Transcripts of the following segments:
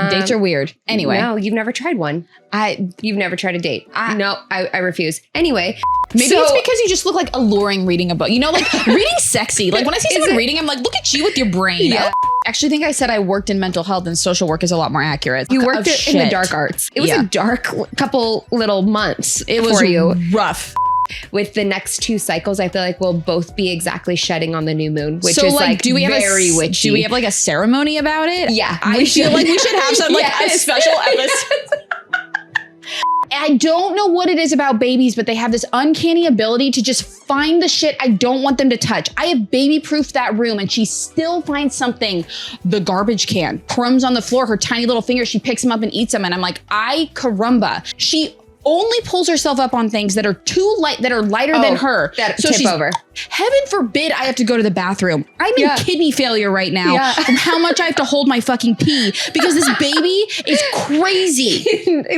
Dates are weird. Anyway. No, you've never tried one. You've never tried a date. No, I refuse. Anyway. Maybe it's because you just look like alluring reading a book. You know, like reading sexy. Like when I see someone reading, I'm like, look at you with your brain. Yeah. I actually think I said I worked in mental health, and social work is a lot more accurate. You worked in the dark arts. It was a dark couple little months for you. Rough. With the next 2 cycles, I feel like we'll both be exactly shedding on the new moon, which is like do we have very witchy. Do we have like a ceremony about it? Yeah. I feel like we should have some like a special episode. I don't know what it is about babies, but they have this uncanny ability to just find the shit I don't want them to touch. I have baby-proofed that room and she still finds something. The garbage can, crumbs on the floor, her tiny little finger, she picks them up and eats them. And I'm like, ay caramba. She only pulls herself up on things that are too light, that are lighter than her. That tip over. Heaven forbid I have to go to the bathroom. I'm in kidney failure right now from how much I have to hold my fucking pee because this baby is crazy.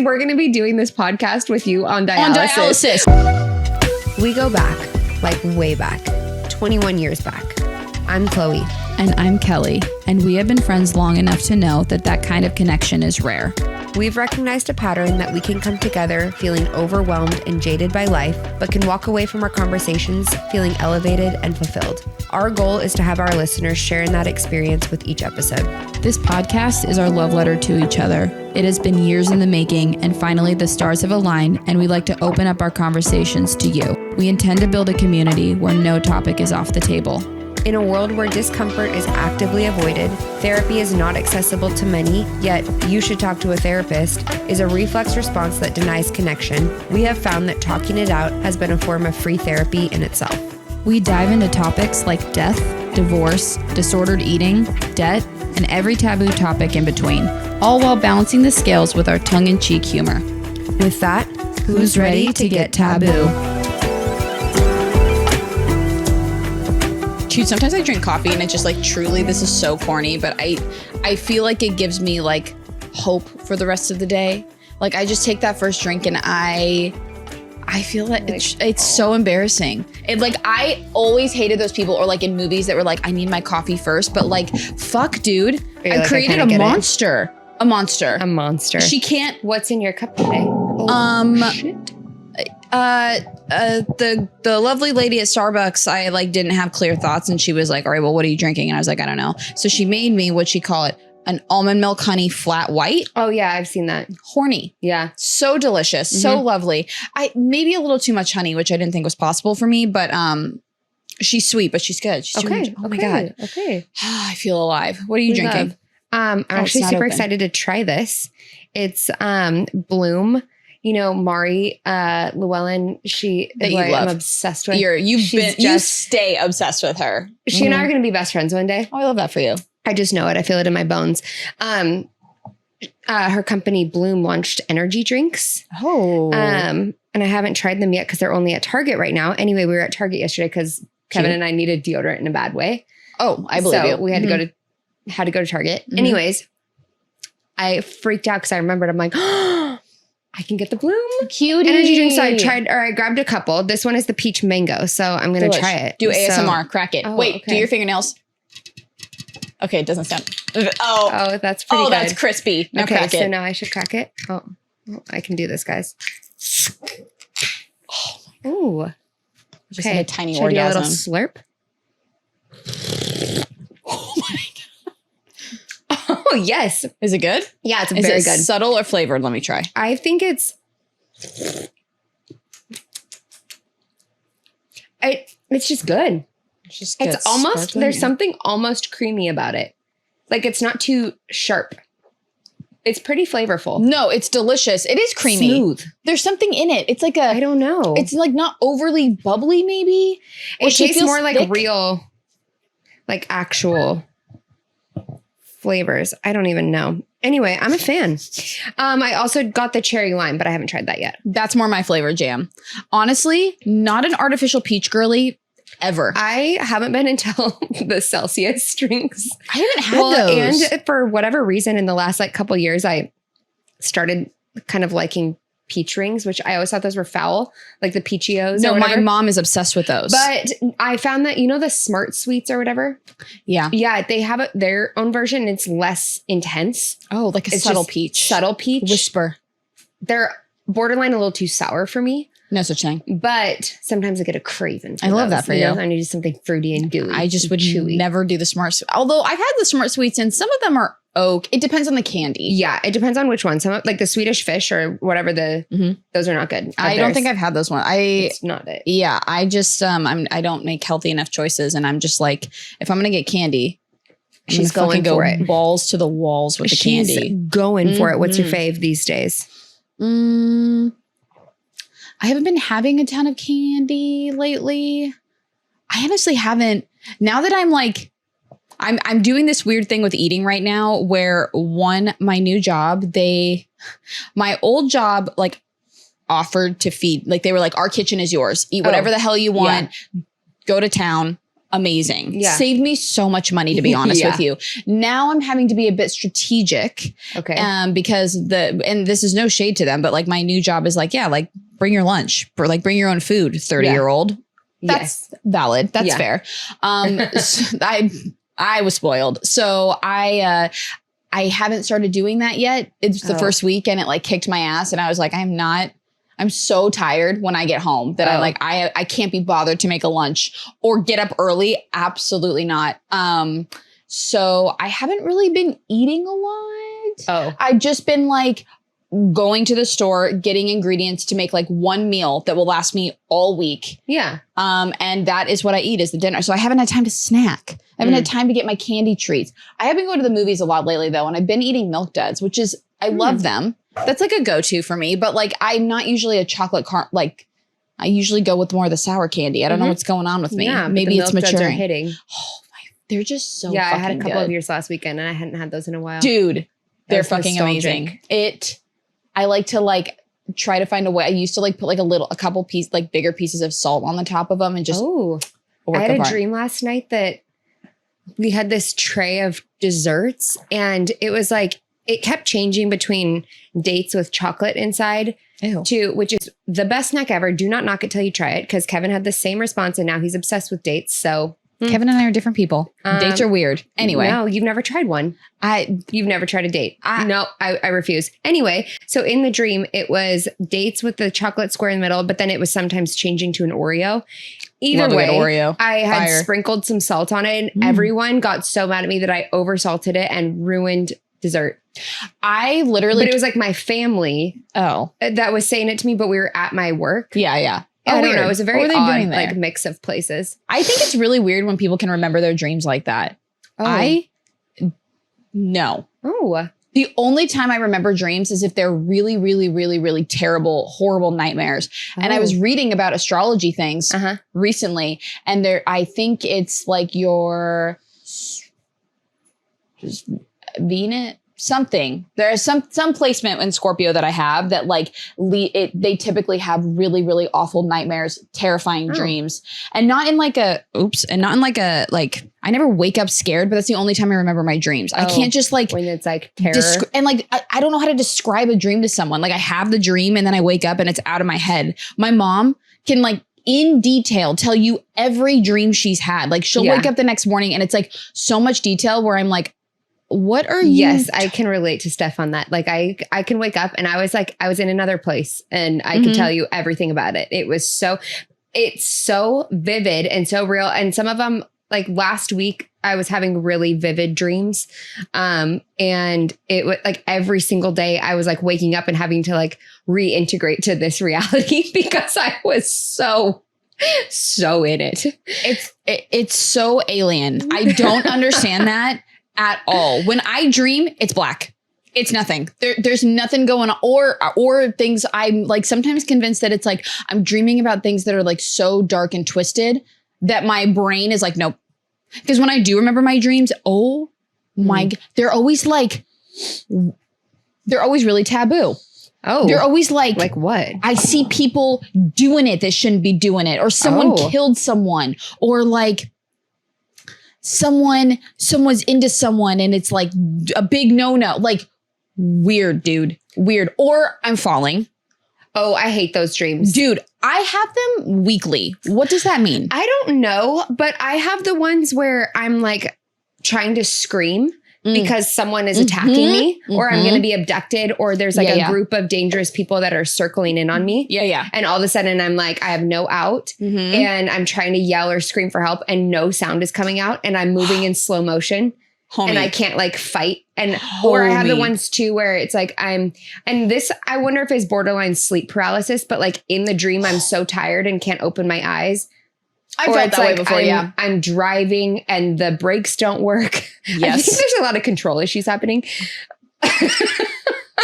We're going to be doing this podcast with you on dialysis. We go back, like way back, 21 years back. I'm Chloe. And I'm Kelly. And we have been friends long enough to know that that kind of connection is rare. We've recognized a pattern that we can come together feeling overwhelmed and jaded by life, but can walk away from our conversations feeling elevated and fulfilled. Our goal is to have our listeners share in that experience with each episode. This podcast is our love letter to each other. It has been years in the making, and finally the stars have aligned, and we like to open up our conversations to you. We intend to build a community where no topic is off the table. In a world where discomfort is actively avoided, therapy is not accessible to many, yet you should talk to a therapist, is a reflex response that denies connection. We have found that talking it out has been a form of free therapy in itself. We dive into topics like death, divorce, disordered eating, debt, and every taboo topic in between, all while balancing the scales with our tongue-in-cheek humor. With that, who's ready to get taboo? Dude, sometimes I drink coffee and it's just like, truly, this is so corny, but I feel like it gives me like hope for the rest of the day. Like I just take that first drink and I feel like it's so embarrassing. It like, I always hated those people or like in movies that were like, I need my coffee first, but like, fuck dude, I created a monster. A monster. A monster. She can't. What's in your cup today? Shit. The lovely lady at Starbucks, I like didn't have clear thoughts and she was like, all right, well, what are you drinking? And I was like, I don't know. So she made me, what'd she call it? An almond milk honey flat white. Oh yeah, I've seen that. Horny. Yeah. So delicious. So lovely. Maybe a little too much honey, which I didn't think was possible for me, but she's sweet, but she's good. She's okay. Oh my God. Okay. I feel alive. What are you drinking? I'm actually super excited to try this. It's Bloom. You know, Mari Llewellyn, I'm obsessed with. You stay obsessed with her. She and I are going to be best friends one day. Oh, I love that for you. I just know it. I feel it in my bones. Her company Bloom launched energy drinks. Oh. And I haven't tried them yet because they're only at Target right now. Anyway, we were at Target yesterday because Kevin and I needed deodorant in a bad way. Oh, I believe you. We had to go to Target. Anyways, I freaked out because I remembered. I'm like, oh, I can get the Bloom Cutie energy drink. So I grabbed a couple. This one is the peach mango. So I'm going to try it. Do ASMR, crack it. Wait, do your fingernails. Okay, it doesn't sound. Oh, that's pretty good. Oh, that's crispy. Now crack it. So now I should crack it. Oh, I can do this, guys. Ooh. Just like a tiny should orgasm. I do a little slurp? Oh my God. Oh, yes. Is it good? Yeah, it's very good. Subtle or flavored? Let me try. I think it's just good. It's almost, there's something almost creamy about it. Like it's not too sharp. It's pretty flavorful. No, it's delicious. It is creamy. Smooth. There's something in it. It's like I don't know. It's like not overly bubbly maybe. It tastes more like real, like actual flavors. I don't even know. Anyway, I'm a fan. I also got the cherry lime, but I haven't tried that yet. That's more my flavor jam. Honestly, not an artificial peach girly ever. I haven't been until the Celsius drinks. I haven't had those. And for whatever reason, in the last couple years, I started kind of liking peach rings, which I always thought those were foul, like the Peachios. No, or my mom is obsessed with those. But I found that, the Smart Sweets or whatever. Yeah. Yeah, they have their own version. It's less intense. Oh, like a It's subtle just peach. Subtle peach. Whisper. They're borderline a little too sour for me. No such thing. But sometimes I get a craving for I love those, that for you. I need something fruity and gooey. I just would chewy. never do the Smart Sweets. Although I've had the Smart Sweets and some of them are it depends on the candy. Yeah, it depends on which one. Some like the Swedish Fish or whatever those are not good. I don't think I've had those ones. It's not it. Yeah, I just I don't make healthy enough choices, and I'm just like, if I'm gonna get candy, She's going for it. Balls to the walls with the She's candy. going for it. What's your fave these days? I haven't been having a ton of candy lately. I honestly haven't. Now that I'm like, I'm doing this weird thing with eating right now where my new job, my old job, like offered to feed, like they were like, our kitchen is yours. Eat whatever the hell you want. Yeah. Go to town. Amazing. Yeah. Saved me so much money, to be honest with you. Now I'm having to be a bit strategic. Okay. Because and this is no shade to them, but like my new job is like, like bring your lunch or like bring your own food, 30-year-old. That's valid. That's fair. So I was spoiled. So I haven't started doing that yet. It's the first week and it like kicked my ass. And I was like, I'm so tired when I get home that I'm like, I can't be bothered to make a lunch or get up early. Absolutely not. So I haven't really been eating a lot. I've just been like going to the store, getting ingredients to make like one meal that will last me all week. Yeah. And that is what I eat is the dinner. So I haven't had time to snack. I haven't had time to get my candy treats. I have been going to the movies a lot lately though. And I've been eating Milk Duds, which is, I love them. That's like a go-to for me. But like, I'm not usually a chocolate I usually go with more of the sour candy. I don't know what's going on with me. Yeah, maybe it's maturing. Duds are hitting. Oh my, they're just so I fucking had a couple good. of yours last weekend and I hadn't had those in a while. Dude, they're fucking amazing. I like to like try to find a way. I used to like put like a couple pieces, like bigger pieces of salt on the top of them and just. I had a dream last night that we had this tray of desserts and it was like, it kept changing between dates with chocolate inside which is the best snack ever. Do not knock it till you try it because Kevin had the same response and now he's obsessed with dates. So Kevin and I are different people. Dates are weird. Anyway. No, you've never tried one. You've never tried a date. No, I refuse. Anyway, so in the dream, it was dates with the chocolate square in the middle, but then it was sometimes changing to an Oreo. Either way, Oreo. I had sprinkled some salt on it and everyone got so mad at me that I oversalted it and ruined dessert. I literally. But it was like my family that was saying it to me, but we were at my work. Yeah. I don't know. It was a very odd like mix of places. I think it's really weird when people can remember their dreams like that. No. Oh. The only time I remember dreams is if they're really, really, really, really terrible, horrible nightmares. And I was reading about astrology things recently, and I think it's like your just Venus. Something. There's some placement in Scorpio that I have that like they typically have really, really awful nightmares, terrifying dreams, and not in like a I never wake up scared, but that's the only time I remember my dreams. I can't just like when it's like terror and like I don't know how to describe a dream to someone. Like I have the dream and then I wake up and it's out of my head. My mom can like in detail tell you every dream she's had. Like she'll wake up the next morning and it's like so much detail where I'm like, what are you? Yes, I can relate to Steph on that. Like I can wake up and I was in another place and I can tell you everything about it. It's so vivid and so real. And some of them, like last week, I was having really vivid dreams. And it was like every single day I was like waking up and having to like reintegrate to this reality because I was so in it. It's so alien. I don't understand that at all. When I dream, it's black. It's nothing. There's nothing going on or things I'm like sometimes convinced that it's like I'm dreaming about things that are like so dark and twisted that my brain is like, nope. Because when I do remember my dreams, they're always really taboo. Oh, they're always like what? I see people doing it that shouldn't be doing it, or someone killed someone, or like someone's into someone and it's like a big no-no. Like weird, dude. Weird. Or I'm falling. Oh, I hate those dreams. Dude, I have them weekly. What does that mean? I don't know, but I have the ones where I'm like trying to scream because someone is attacking me, or I'm going to be abducted, or there's like a group of dangerous people that are circling in on me. Yeah. And all of a sudden I'm like, I have no out and I'm trying to yell or scream for help and no sound is coming out and I'm moving in slow motion. Homie. And I can't like fight. And, or I have the ones too, where it's like and this, I wonder if it's borderline sleep paralysis, but like in the dream, I'm so tired and can't open my eyes. I felt that way before, I'm driving and the brakes don't work. Yes. I think there's a lot of control issues happening.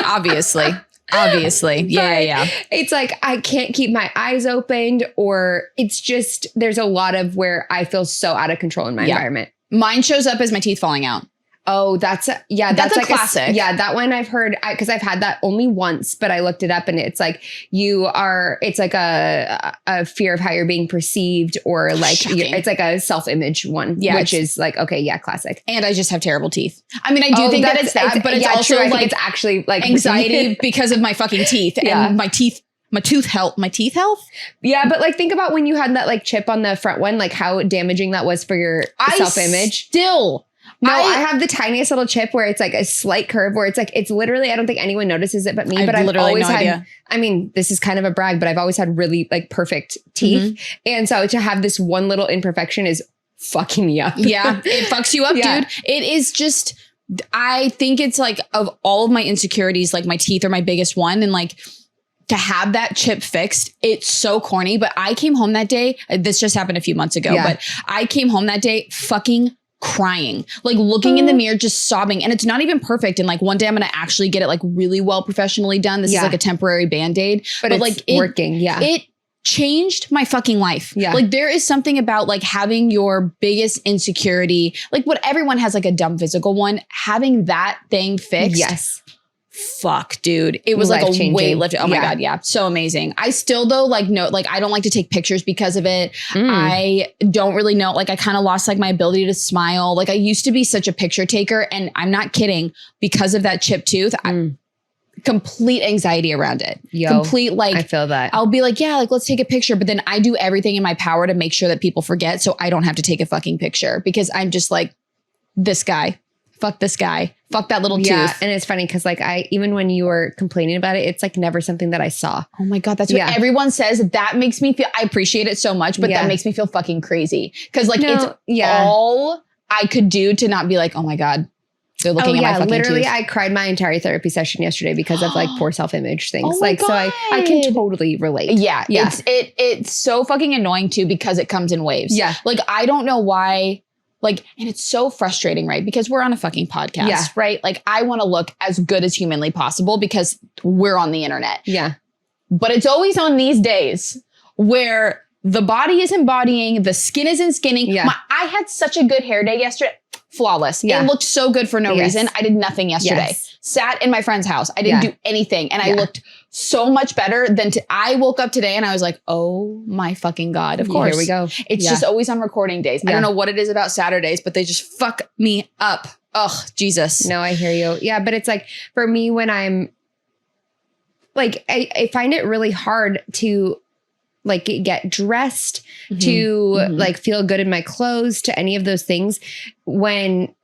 Obviously. Yeah. It's like, I can't keep my eyes opened, or it's just, there's a lot of where I feel so out of control in my environment. Mine shows up as my teeth falling out. Oh, that's a like classic. That one I've heard, because I've had that only once, but I looked it up and it's like it's like a fear of how you're being perceived, or like it's like a self-image one, which is like, okay, classic. And I just have terrible teeth. I mean, I do think that it's that, but it's also true. like it's actually like anxiety because of my fucking teeth and my teeth health. Yeah, but like think about when you had that like chip on the front one, like how damaging that was for your self-image. I have the tiniest little chip where it's like a slight curve where it's like, it's literally, I don't think anyone notices it but me, but I've always had, I mean, this is kind of a brag, but I've always had really like perfect teeth. And so to have this one little imperfection is fucking me up. Yeah, it fucks you up, dude. It is just, I think it's like, of all of my insecurities, like my teeth are my biggest one. And like, to have that chip fixed, it's so corny. But I came home that day, this just happened a few months ago, but I came home that day fucking crying, like looking in the mirror, just sobbing. And it's not even perfect. And like one day I'm going to actually get it like really well professionally done. This is like a temporary Band-Aid, but it's like working. It changed my fucking life. Yeah. Like there is something about like having your biggest insecurity, like what everyone has, like a dumb physical one, having that thing fixed. Yes. Fuck, dude. It was like a weight lifted. Oh my God. Yeah. So amazing. I still though, like, no, like I don't like to take pictures because of it. I don't really know. Like I kind of lost like my ability to smile. Like I used to be such a picture taker, and I'm not kidding, because of that chipped tooth, complete anxiety around it. Complete, like, I feel that. I'll be like, yeah, like let's take a picture. But then I do everything in my power to make sure that people forget, so I don't have to take a fucking picture, because I'm just like, this guy. Fuck this guy. Fuck that little tooth. And it's funny because like even when you were complaining about it, it's like never something that I saw. Oh my God. That's what everyone says. That makes me feel, I appreciate it so much, but that makes me feel fucking crazy. Cause like it's all I could do to not be like, oh my God, they're looking at my fucking literally tooth. I cried my entire therapy session yesterday because of like poor self-image things. Oh like, God. so I can totally relate. Yeah. It's so fucking annoying too, because it comes in waves. Yeah. Like, I don't know why. Like, and it's so frustrating, right? Because we're on a fucking podcast, right? Like, I want to look as good as humanly possible because we're on the internet. Yeah. But it's always on these days where the body is embodying, the skin isn't skinning. Yeah. I had such a good hair day yesterday. Flawless. Yeah. It looked so good for no reason. I did nothing yesterday. Sat in my friend's house. I didn't do anything. And I looked so much better than I woke up today and I was like, oh my fucking God. Of course. Here we go. It's just always on recording days. I don't know what it is about Saturdays, but they just fuck me up. Ugh, Jesus. No, I hear you. Yeah. But it's like, for me, when I'm like, I find it really hard to like get dressed, to like feel good in my clothes, to any of those things. When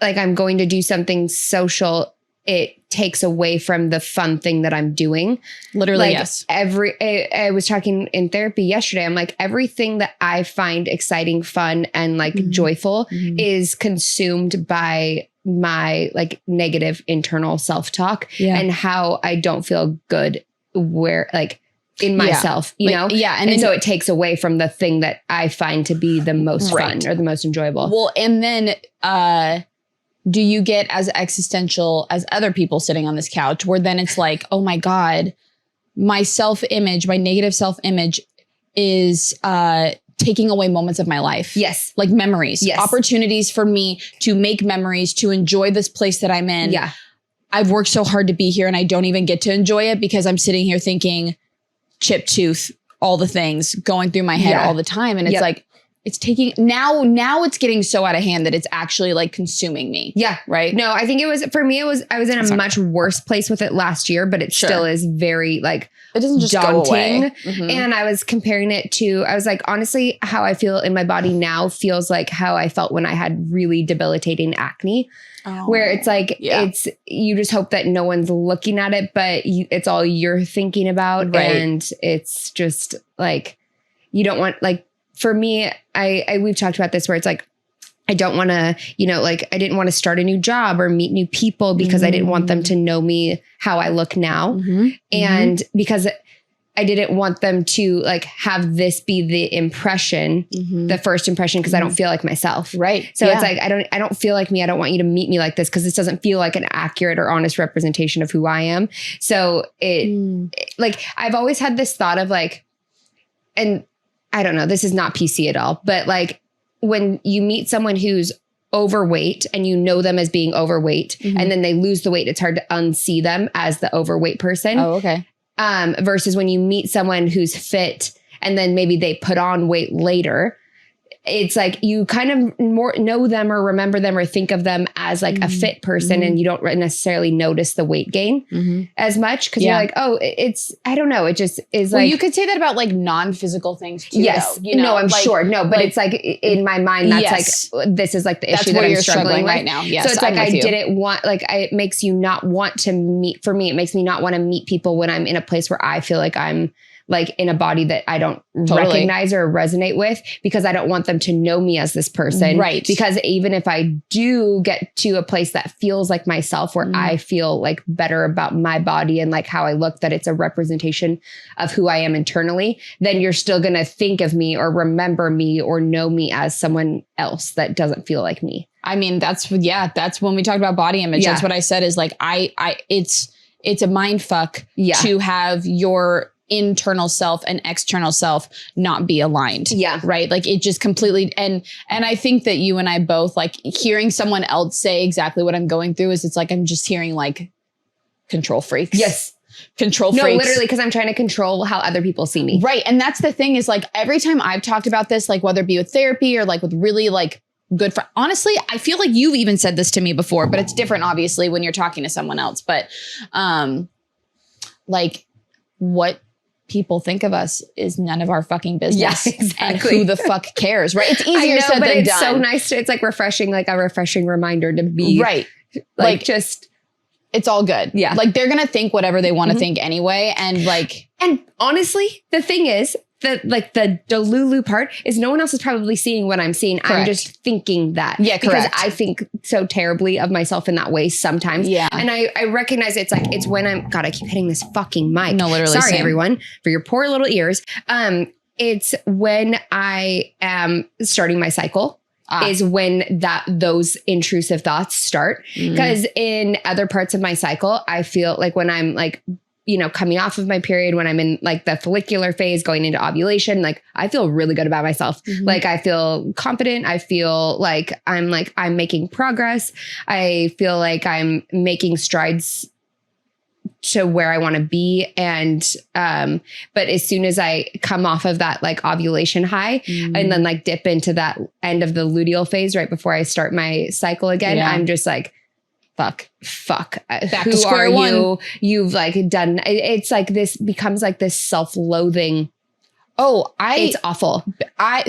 like I'm going to do something social, it takes away from the fun thing that I'm doing. Literally, like yes. I was talking in therapy yesterday. I'm like, everything that I find exciting, fun, and like joyful is consumed by my like negative internal self-talk and how I don't feel good where like in myself, you know? Yeah. And so it takes away from the thing that I find to be the most fun or the most enjoyable. Well, and then, do you get as existential as other people sitting on this couch, where then it's like, oh my God, my self-image, my negative self-image is taking away moments of my life. Yes. Like memories, opportunities for me to make memories, to enjoy this place that I'm in. Yeah. I've worked so hard to be here and I don't even get to enjoy it because I'm sitting here thinking chipped tooth, all the things going through my head all the time. And it's like, it's taking now it's getting so out of hand that it's actually like consuming me. Yeah. Right. No, I think for me, I was in a much worse place with it last year, but it still is very like it doesn't just daunting. go away. Mm-hmm. And I was comparing it to, I was like, honestly, how I feel in my body now feels like how I felt when I had really debilitating acne. Where it's like, it's, you just hope that no one's looking at it, but it's all you're thinking about. Right. And it's just like, you don't want, like, for me, we've talked about this where it's like, I don't want to, like I didn't want to start a new job or meet new people because I didn't want them to know me how I look now. Mm-hmm. And because I didn't want them to like have this be the impression, the first impression, because I don't feel like myself. Right. So it's like, I don't feel like me. I don't want you to meet me like this because this doesn't feel like an accurate or honest representation of who I am. So like, I've always had this thought of like, and I don't know, this is not PC at all, but like when you meet someone who's overweight and you know them as being overweight and then they lose the weight, it's hard to unsee them as the overweight person. Oh, okay. Versus when you meet someone who's fit and then maybe they put on weight later, it's like you kind of more know them or remember them or think of them as like a fit person and you don't necessarily notice the weight gain as much because you're like, oh, it's, I don't know. It just is like. You could say that about like non-physical things too. Yes. Though, no, I'm like, sure. No, but like, it's like in my mind, that's like, this is like the issue that I'm struggling with right now. Yes, so it's like, I didn't want, like, it makes you not want to meet, for me, it makes me not want to meet people when I'm in a place where I feel like I'm like in a body that I don't recognize or resonate with because I don't want them to know me as this person. Right. Because even if I do get to a place that feels like myself where I feel like better about my body and like how I look, that it's a representation of who I am internally, then you're still going to think of me or remember me or know me as someone else that doesn't feel like me. I mean, that's when we talked about body image. That's what I said is like, it's a mind fuck to have your internal self and external self not be aligned. Yeah. Right. Like it just completely. And I think that you and I both like hearing someone else say exactly what I'm going through is it's like, I'm just hearing like control freaks. Yes. Control freaks. No, literally, because I'm trying to control how other people see me. Right. And that's the thing is like every time I've talked about this, like whether it be with therapy or like with really like good friends, honestly, I feel like you've even said this to me before, but it's different obviously when you're talking to someone else. But like what people think of us is none of our fucking business. Yeah, exactly. And who the fuck cares, right? It's easier said than it's done. So nice to, it's like refreshing, like a refreshing reminder to be right. Like just, it's all good. Yeah. Like they're going to think whatever they want to think anyway. And like, and honestly, the thing is that like the Delulu part is no one else is probably seeing what I'm seeing. Correct. I'm just thinking that. Yeah, correct. Because I think so terribly of myself in that way sometimes. Yeah. And I recognize it's like, it's when God, I keep hitting this fucking mic. No, literally. Sorry, everyone, for your poor little ears. It's when I am starting my cycle. Is when those intrusive thoughts start. Because in other parts of my cycle, I feel like when I'm like, coming off of my period, when I'm in like the follicular phase going into ovulation, like I feel really good about myself. Like I feel confident. I feel like I'm making progress. I feel like I'm making strides to where I want to be. And, but as soon as I come off of that like ovulation high and then like dip into that end of the luteal phase right before I start my cycle again, I'm just like, fuck. Back to square one. You've like done, it's like this becomes like this self-loathing. It's awful. Have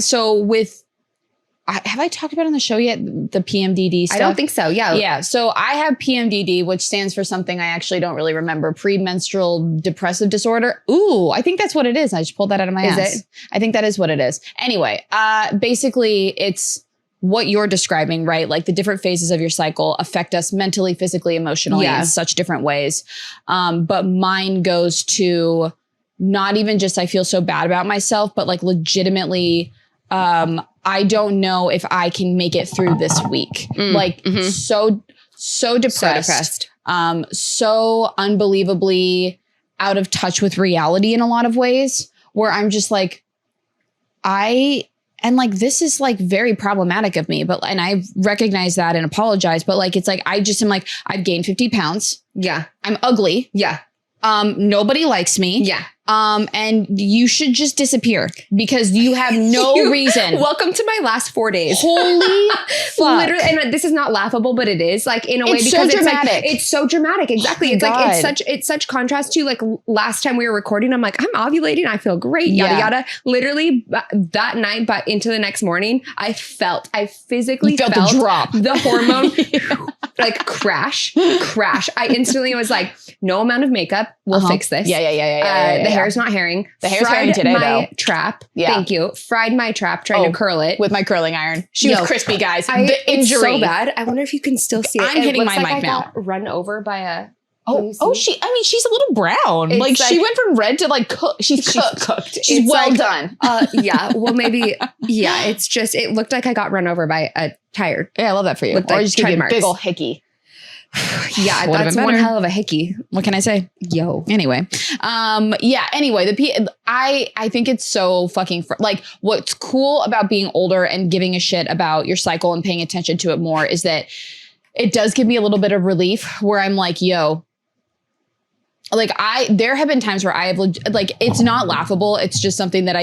I talked about on the show yet? The PMDD stuff? I don't think so. Yeah. Yeah. So I have PMDD, which stands for something I actually don't really remember. Premenstrual depressive disorder. Ooh, I think that's what it is. I just pulled that out of my ass. Is it? I think that is what it is. Anyway, basically it's what you're describing, right? Like the different phases of your cycle affect us mentally, physically, emotionally in such different ways. But mine goes to not even just I feel so bad about myself, but like legitimately, I don't know if I can make it through this week. So depressed. So unbelievably out of touch with reality in a lot of ways where I'm just like, and like, this is like very problematic of me, and I recognize that and apologize, but like, it's like, I just am like, I've gained 50 pounds. Yeah. I'm ugly. Yeah. Nobody likes me. Yeah. And you should just disappear because you have no reason. Welcome to my last 4 days. Holy fuck. Literally, and this is not laughable, but it is like in a way It's because so it's dramatic. like, it's so dramatic. Exactly. Oh It's my like God. it's such contrast to like last time we were recording. I'm like, I'm ovulating. I feel great. Yada yada. Literally that night, but into the next morning, I physically felt the drop. the hormone like crash. I instantly was like, no amount of makeup will fix this. Yeah. The hair's not herring. The hair's Fried herring today, my though. trap. Yeah. Thank you. Fried my trap trying to curl it. with my curling iron. She was crispy, guys. The It's injury. so bad. I wonder if you can still see it. I'm hitting my looks mic I now. got run over by a. She's a little brown. It's Like she like- went from red to like cook. She's cooked. She's It's well like, done. Yeah. Well, maybe. Yeah. It's just. It looked like I got run over by a tire. Yeah, I love that for you. Looked Or like just give you a tread big marks. ol' hickey. Yeah, Would've that's been one better. hell of a hickey. What can I say? Yo. Anyway, I think it's so fucking like what's cool about being older and giving a shit about your cycle and paying attention to it more is that it does give me a little bit of relief where I'm like, yo, like there have been times where I have like, it's not laughable. It's just something that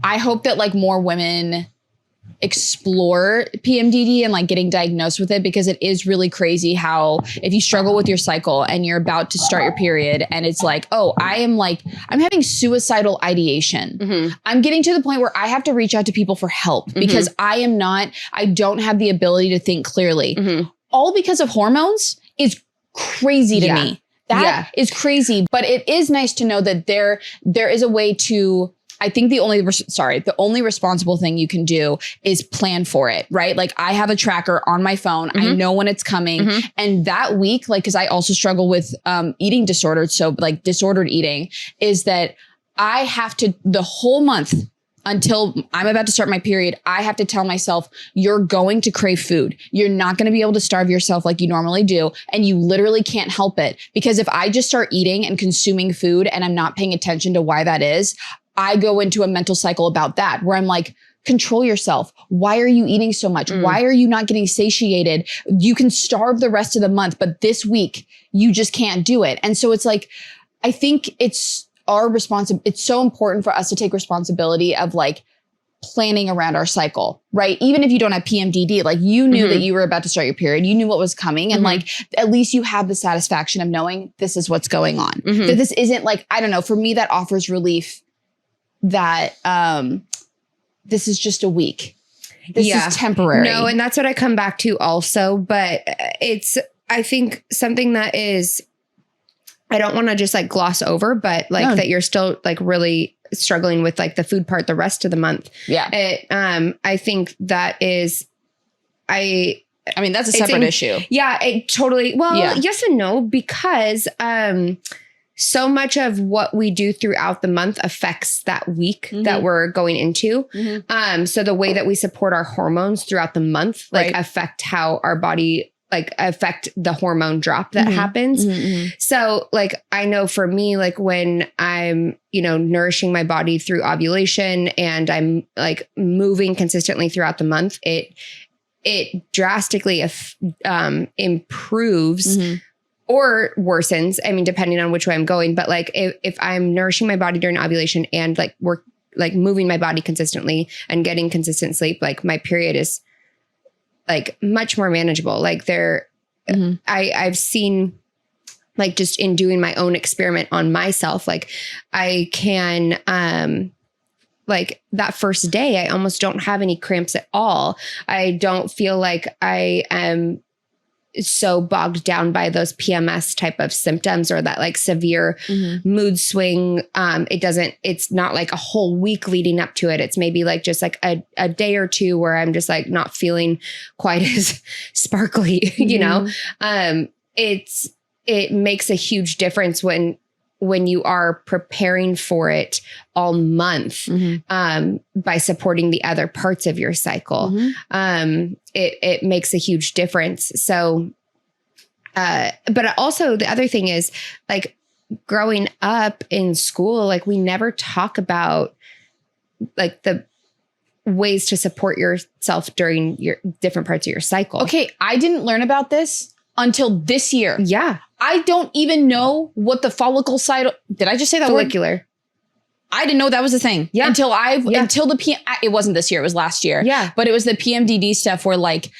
I hope that like more women explore PMDD and like getting diagnosed with it, because it is really crazy how if you struggle with your cycle and you're about to start your period and it's like, oh, I'm having suicidal ideation. Mm-hmm. I'm getting to the point where I have to reach out to people for help because I don't have the ability to think clearly. Mm-hmm. All because of hormones is crazy to me. That is crazy. But it is nice to know that there is a way to, I think the only responsible thing you can do is plan for it, right? Like I have a tracker on my phone. I know when it's coming. And that week, like, cause I also struggle with eating disorders. So like disordered eating is that I have to, the whole month until I'm about to start my period, I have to tell myself, you're going to crave food. You're not going to be able to starve yourself like you normally do. And you literally can't help it. Because if I just start eating and consuming food and I'm not paying attention to why that is, I go into a mental cycle about that where I'm like, control yourself. Why are you eating so much? Why are you not getting satiated? You can starve the rest of the month, but this week you just can't do it. And so it's like, I think it's our responsibility. It's so important for us to take responsibility of like planning around our cycle, right? Even if you don't have PMDD, like you knew that you were about to start your period, you knew what was coming. And like, at least you have the satisfaction of knowing this is what's going on. That this isn't like, I don't know, for me, that offers relief that this is just a week. This is temporary. No, and that's what I come back to also. But it's, I think, something that is, I don't want to just like gloss over, but like that you're still like really struggling with like the food part the rest of the month. Yeah. I think that is, I mean, that's a separate issue. Yeah, it totally. Well, yes and no, because so much of what we do throughout the month affects that week that we're going into. So the way that we support our hormones throughout the month, like affect how our body, like affect the hormone drop that happens. So like, I know for me, like when I'm, nourishing my body through ovulation and I'm like moving consistently throughout the month, it drastically improves or worsens. I mean, depending on which way I'm going, but like if I'm nourishing my body during ovulation and like we're like moving my body consistently and getting consistent sleep, like my period is like much more manageable. Like I've seen like just in doing my own experiment on myself, like I can, like that first day, I almost don't have any cramps at all. I don't feel like I am so bogged down by those PMS type of symptoms or that like severe mood swing. It's not like a whole week leading up to it. It's maybe like just like a day or two where I'm just like not feeling quite as sparkly, it makes a huge difference when you are preparing for it all month, by supporting the other parts of your cycle. It makes a huge difference. So, but also the other thing is like growing up in school, like we never talk about like the ways to support yourself during your different parts of your cycle. Okay. I didn't learn about this until this year. Yeah. I don't even know what the follicle-sidal, did I just say that word? Follicular. I didn't know that was a thing until it wasn't this year, it was last year. Yeah. But it was the PMDD stuff where like,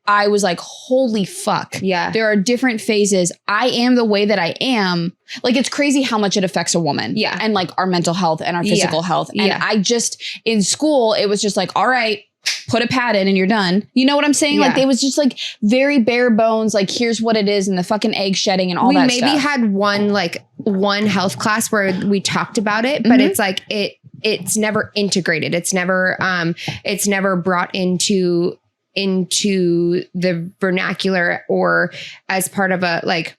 I was like, holy fuck. Yeah. There are different phases. I am the way that I am. Like, it's crazy how much it affects a woman. Yeah. And like our mental health and our physical health. And I just, in school, it was just like, all right, put a pad in and you're done. You know what I'm saying? Yeah. Like, it was just like very bare bones. Like, here's what it is and the fucking egg shedding and all that stuff. We maybe had one health class where we talked about it, but it's like, it's never integrated. It's never brought into the vernacular or as part of a like,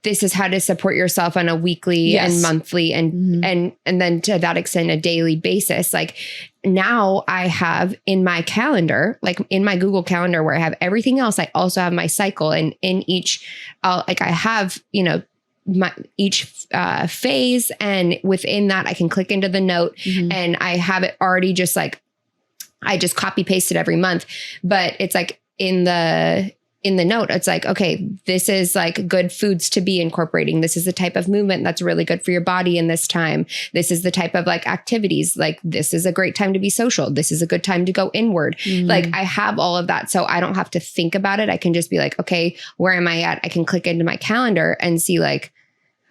this is how to support yourself on a weekly and monthly and then to that extent a daily basis. Like now I have in my calendar, like in my Google Calendar where I have everything else, I also have my cycle, and in each I have, you know, my each phase, and within that I can click into the note and I have it already just like I just copy paste it every month, but it's like in the note, it's like, okay, this is like good foods to be incorporating. This is the type of movement that's really good for your body in this time. This is the type of like activities, like this is a great time to be social. This is a good time to go inward. Like I have all of that. So I don't have to think about it. I can just be like, okay, where am I at? I can click into my calendar and see like,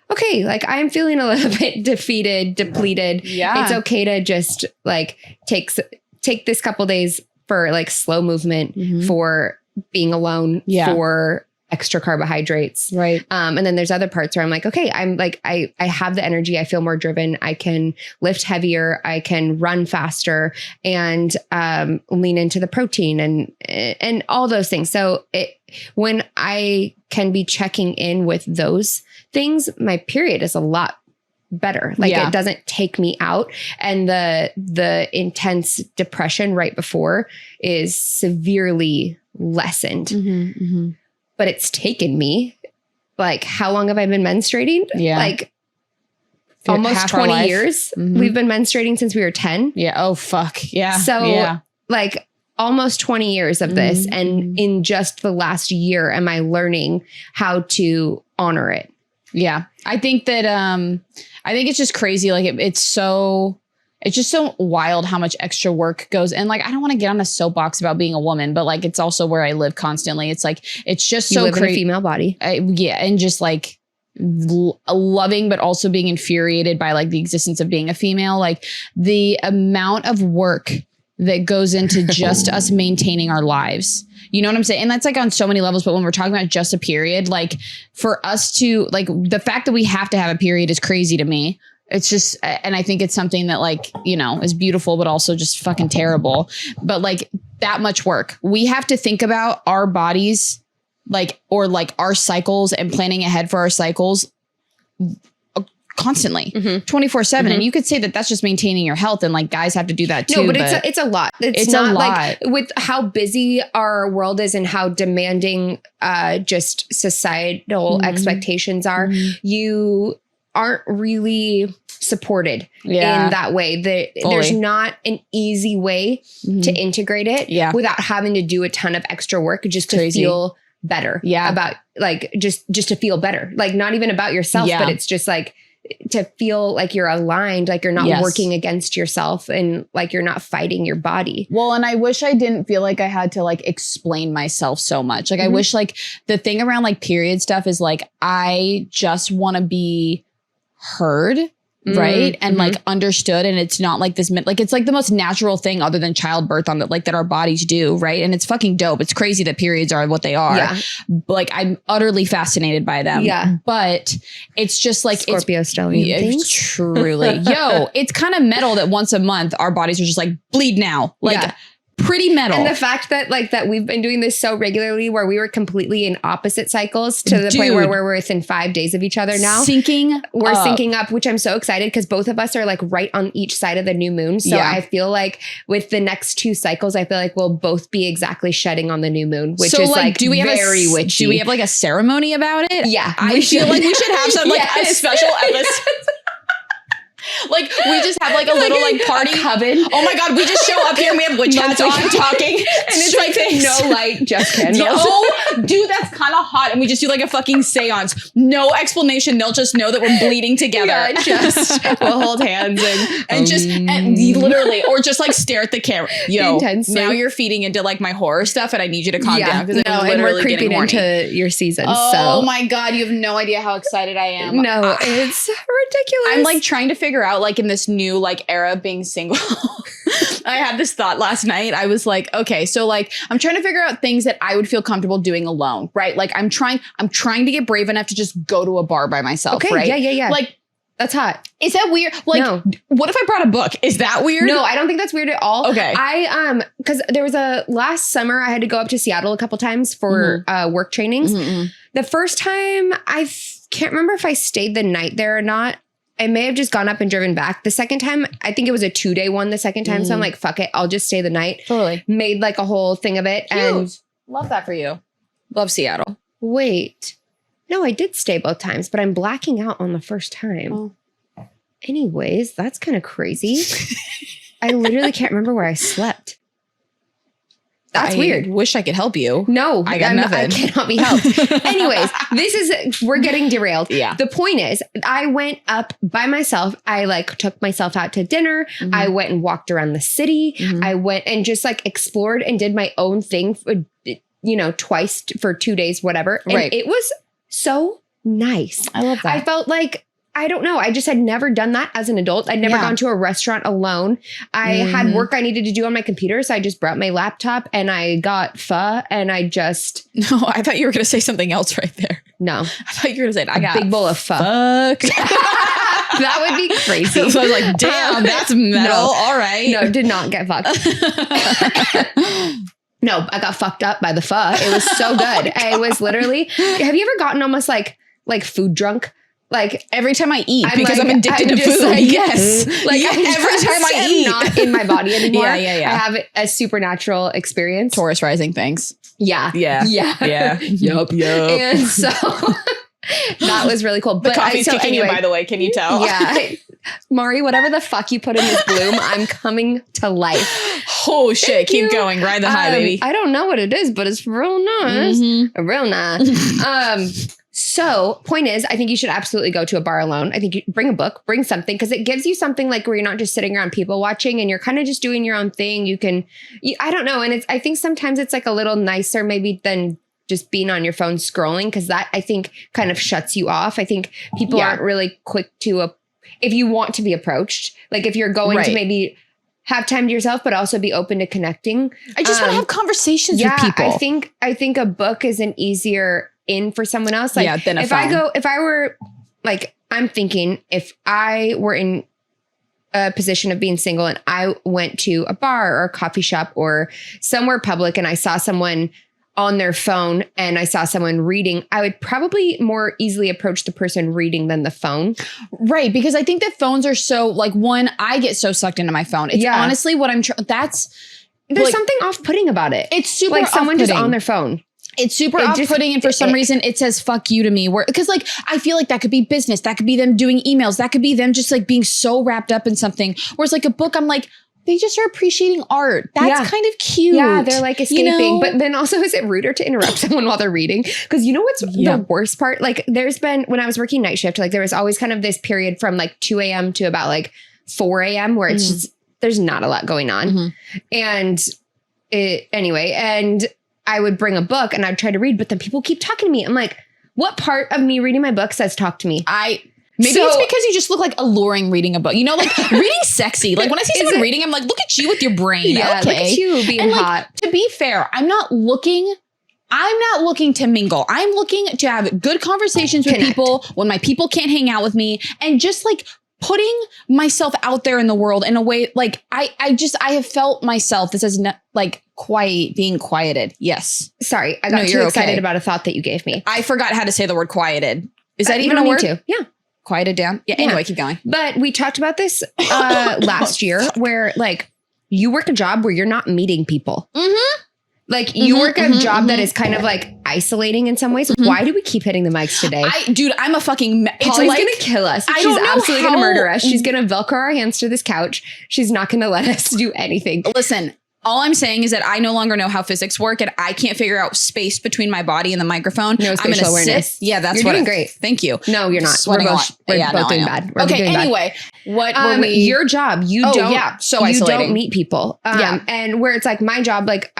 okay, like I'm feeling a little bit defeated, depleted. Yeah. It's okay to just like take this couple days for like slow movement, for being alone, for extra carbohydrates. Right. And then there's other parts where I'm like, okay, I'm like, I have the energy. I feel more driven. I can lift heavier. I can run faster and lean into the protein and all those things. So when I can be checking in with those things, my period is a lot better. Like it doesn't take me out, and the intense depression right before is severely lessened. But it's taken me like, how long have I been menstruating? Like almost 20 years. We've been menstruating since we were 10. Oh fuck. Yeah. So like almost 20 years of this, and in just the last year am I learning how to honor it. Yeah. I think that I think it's just crazy. Like it's just so wild how much extra work goes. And like, I don't want to get on a soapbox about being a woman, but like, it's also where I live constantly. It's like, it's just so crazy. In a female body. And just like loving, but also being infuriated by like the existence of being a female. Like the amount of work that goes into just us maintaining our lives. You know what I'm saying? And that's like on so many levels. But when we're talking about just a period, like for us to like the fact that we have to have a period is crazy to me. It's just, and I think it's something that like, you know, is beautiful, but also just fucking terrible. But like that much work, we have to think about our bodies, like, or like our cycles and planning ahead for our cycles constantly 24/7. And you could say that that's just maintaining your health, and like guys have to do that too. No, but it's a lot. It's not a lot. Like with how busy our world is and how demanding just societal expectations are, you aren't really supported in that way. There's not an easy way to integrate it without having to do a ton of extra work just to feel better about like just to feel better, like not even about yourself, but it's just like to feel like you're aligned, like you're not working against yourself and like you're not fighting your body. Well, and I wish I didn't feel like I had to like explain myself so much. Like I wish like the thing around like period stuff is like, I just want to be heard. Right. And like understood. And it's not like this, like, it's like the most natural thing other than childbirth on that, like that our bodies do. Right. And it's fucking dope. It's crazy that periods are what they are. Yeah. Like I'm utterly fascinated by them. Yeah. But it's just like Scorpio stellium things. Truly. Yo, it's kind of metal that once a month our bodies are just like bleed now. Like pretty metal. And the fact that like that we've been doing this so regularly where we were completely in opposite cycles to the point where we're within 5 days of each other now. We're syncing up, which I'm so excited because both of us are like right on each side of the new moon. So I feel like with the next 2 cycles, I feel like we'll both be exactly shedding on the new moon, which is like do we have very witchy. Do we have like a ceremony about it? Yeah. I feel like we should have some like a special episode. Like we just have like a little like party coven. Oh my God, we just show up here and we have witch hats on talking. And it's like no light, just candles. Oh, dude, that's kind of hot. And we just do like a fucking seance. No explanation. They'll just know that we're bleeding together. Yeah, just we'll hold hands and just and literally, or just like stare at the camera. Yo, Intensely. Now you're feeding into like my horror stuff and I need you to calm down because I'm and literally we're creeping getting horny. into your season. Oh so. my God, you have no idea how excited I am. No, it's ridiculous. I'm like trying to figure out like in this new like era of being single. I had this thought last night. I was like, okay, so like I'm trying to figure out things that I would feel comfortable doing alone, right? Like I'm trying to get brave enough to just go to a bar by myself, okay, right? Yeah. Like that's hot. Is that weird? Like, no. What if I brought a book? Is that weird? No, I don't think that's weird at all. Okay. Because there was last summer I had to go up to Seattle a couple times for work trainings. Mm-hmm. The first time can't remember if I stayed the night there or not. I may have just gone up and driven back. The second time, I think it was a 2-day one the second time. So I'm like, fuck it. I'll just stay the night. Totally. Made like a whole thing of it. Cute. And love that for you. Love Seattle. Wait. No, I did stay both times, but I'm blacking out on the first time. Oh. Anyways, that's kind of crazy. I literally can't remember where I slept. That's weird. Wish I could help you. No, I got nothing. I cannot be helped. Anyways, we're getting derailed. Yeah. The point is, I went up by myself. I like took myself out to dinner. Mm-hmm. I went and walked around the city. Mm-hmm. I went and just like explored and did my own thing for, twice for 2 days, whatever. And right. It was so nice. I love that. I felt like, I don't know. I just had never done that as an adult. I'd never gone to a restaurant alone. I had work I needed to do on my computer. So I just brought my laptop and I got pho and I just. No, I thought you were going to say something else right there. No. I thought you were going to say, I got a big bowl of pho. Fuck. That would be crazy. So I was like, damn, that's metal. No. All right. No, did not get fucked. No, I got fucked up by the pho. It was so good. I was literally, have you ever gotten almost like food drunk? Like every time I eat, because like, I'm addicted to food. Like, yes. Like every time I eat. I'm not in my body anymore. Yeah. I have a supernatural experience. Taurus rising things. Yeah. Yup. And so that was really cool. The coffee's kicking in, by the way. Can you tell? Yeah. Mari, whatever the fuck you put in this bloom, I'm coming to life. Oh shit. Keep going. Ride the high, baby. I don't know what it is, but it's real nice. Mm-hmm. Real nice. So point is, I think you should absolutely go to a bar alone. I think you bring a book, bring something, because it gives you something like where you're not just sitting around people watching and you're kind of just doing your own thing. I don't know. And I think sometimes it's like a little nicer maybe than just being on your phone scrolling, because that I think kind of shuts you off. I think people aren't really quick to, if you want to be approached, like if you're going to maybe have time to yourself, but also be open to connecting. I just want to have conversations with people. I think a book is an easier in for someone else. Like than a if phone. if I were like, I'm thinking if I were in a position of being single and I went to a bar or a coffee shop or somewhere public and I saw someone on their phone and I saw someone reading, I would probably more easily approach the person reading than the phone. Right. Because I think that phones are so like I get so sucked into my phone. It's honestly what I'm there's something off-putting about it. It's super like someone off-putting. Just on their phone. It's super off-putting, and for some reason it says "fuck you" to me. Because like I feel like that could be business, that could be them doing emails, that could be them just like being so wrapped up in something. Whereas like a book, I'm like, they just are appreciating art. That's kind of cute. Yeah, they're like escaping. But then also, is it ruder to interrupt someone while they're reading? Because you know what's the worst part? Like there's been, when I was working night shift, like there was always kind of this period from like 2 a.m. to about like 4 a.m. where it's just, there's not a lot going on. And I would bring a book and I'd try to read, but then people keep talking to me. I'm like, what part of me reading my book says talk to me? Maybe it's because you just look like alluring reading a book. You know, like reading sexy. Like when I see someone reading, I'm like, look at you with your brain. Yeah, okay. Look at you being hot. Like, to be fair, I'm not looking to mingle. I'm looking to have good conversations with people when my people can't hang out with me, and just like putting myself out there in the world in a way, like I have felt myself. This is like being quieted. Yes. Sorry. I got too excited about a thought that you gave me. I forgot how to say the word quieted. Is that even a word? Yeah. Quieted down. Yeah. Anyway, keep going. But we talked about this last year where like you work a job where you're not meeting people. Like you work a job that is kind of like isolating in some ways. Why do we keep hitting the mics today? I'm a fucking... Polly's like, gonna kill us. She's absolutely gonna murder us. She's gonna Velcro our hands to this couch. She's not gonna let us do anything. Listen, all I'm saying is that I no longer know how physics work and I can't figure out space between my body and the microphone. No spatial awareness. Yeah, that's you're doing great. Thank you. No, you're not. We're both doing bad. Okay, anyway. What were we... Your job, you so isolating. You don't meet people. And where it's like my job, like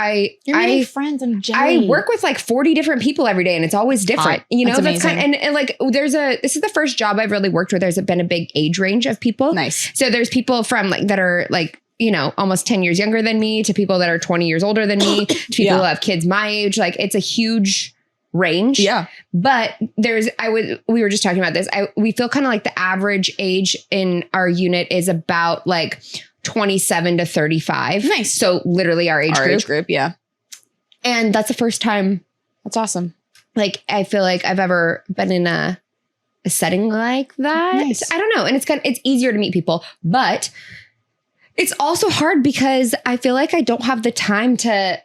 You're meeting friends. I'm jelly. I work with like 40 different people every day and it's always different. You know, that's kind of, and like this is the first job I've really worked where there's been a big age range of people. Nice. So there's people from like that are like, you know, almost 10 years younger than me to people that are 20 years older than me to people who have kids my age. Like it's a huge range. Yeah. But we were just talking about this. We feel kind of like the average age in our unit is about like 27 to 35. Nice. So literally our age group. Yeah. And that's the first time. That's awesome. Like, I feel like I've ever been in a setting like that. Nice. I don't know. And it's easier to meet people, but it's also hard because I feel like I don't have the time to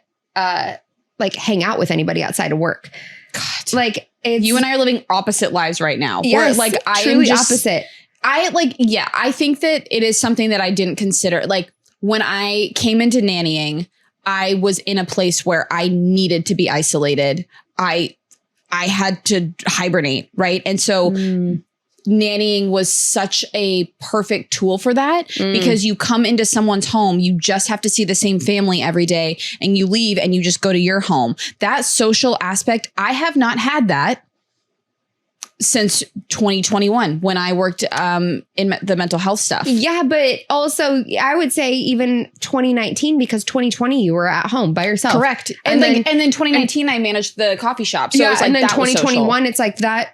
like hang out with anybody outside of work. God. Like you and I are living opposite lives right now. Yes, like truly opposite. I think that it is something that I didn't consider. Like when I came into nannying, I was in a place where I needed to be isolated. I had to hibernate, right? And so nannying was such a perfect tool for that because you come into someone's home, you just have to see the same family every day and you leave and you just go to your home. That social aspect, I have not had that since 2021 when I worked in the mental health stuff. Yeah, but also I would say even 2019 because 2020 you were at home by yourself. Correct. And then 2019 I managed the coffee shop. So it was like, and then that 2021 it's like that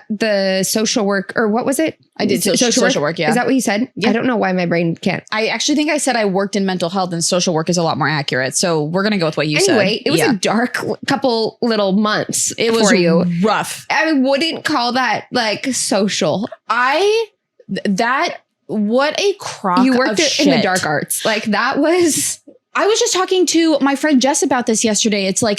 the social work, or what was it? I did social work. Yeah. Is that what you said? Yeah. I don't know why my brain can't. I actually think I said I worked in mental health and social work is a lot more accurate. So we're going to go with what you said. Anyway, it was a dark couple little months. It was rough. I wouldn't call that like social. What a crock you worked of shit. in the dark arts. Like that was. I was just talking to my friend Jess about this yesterday. It's like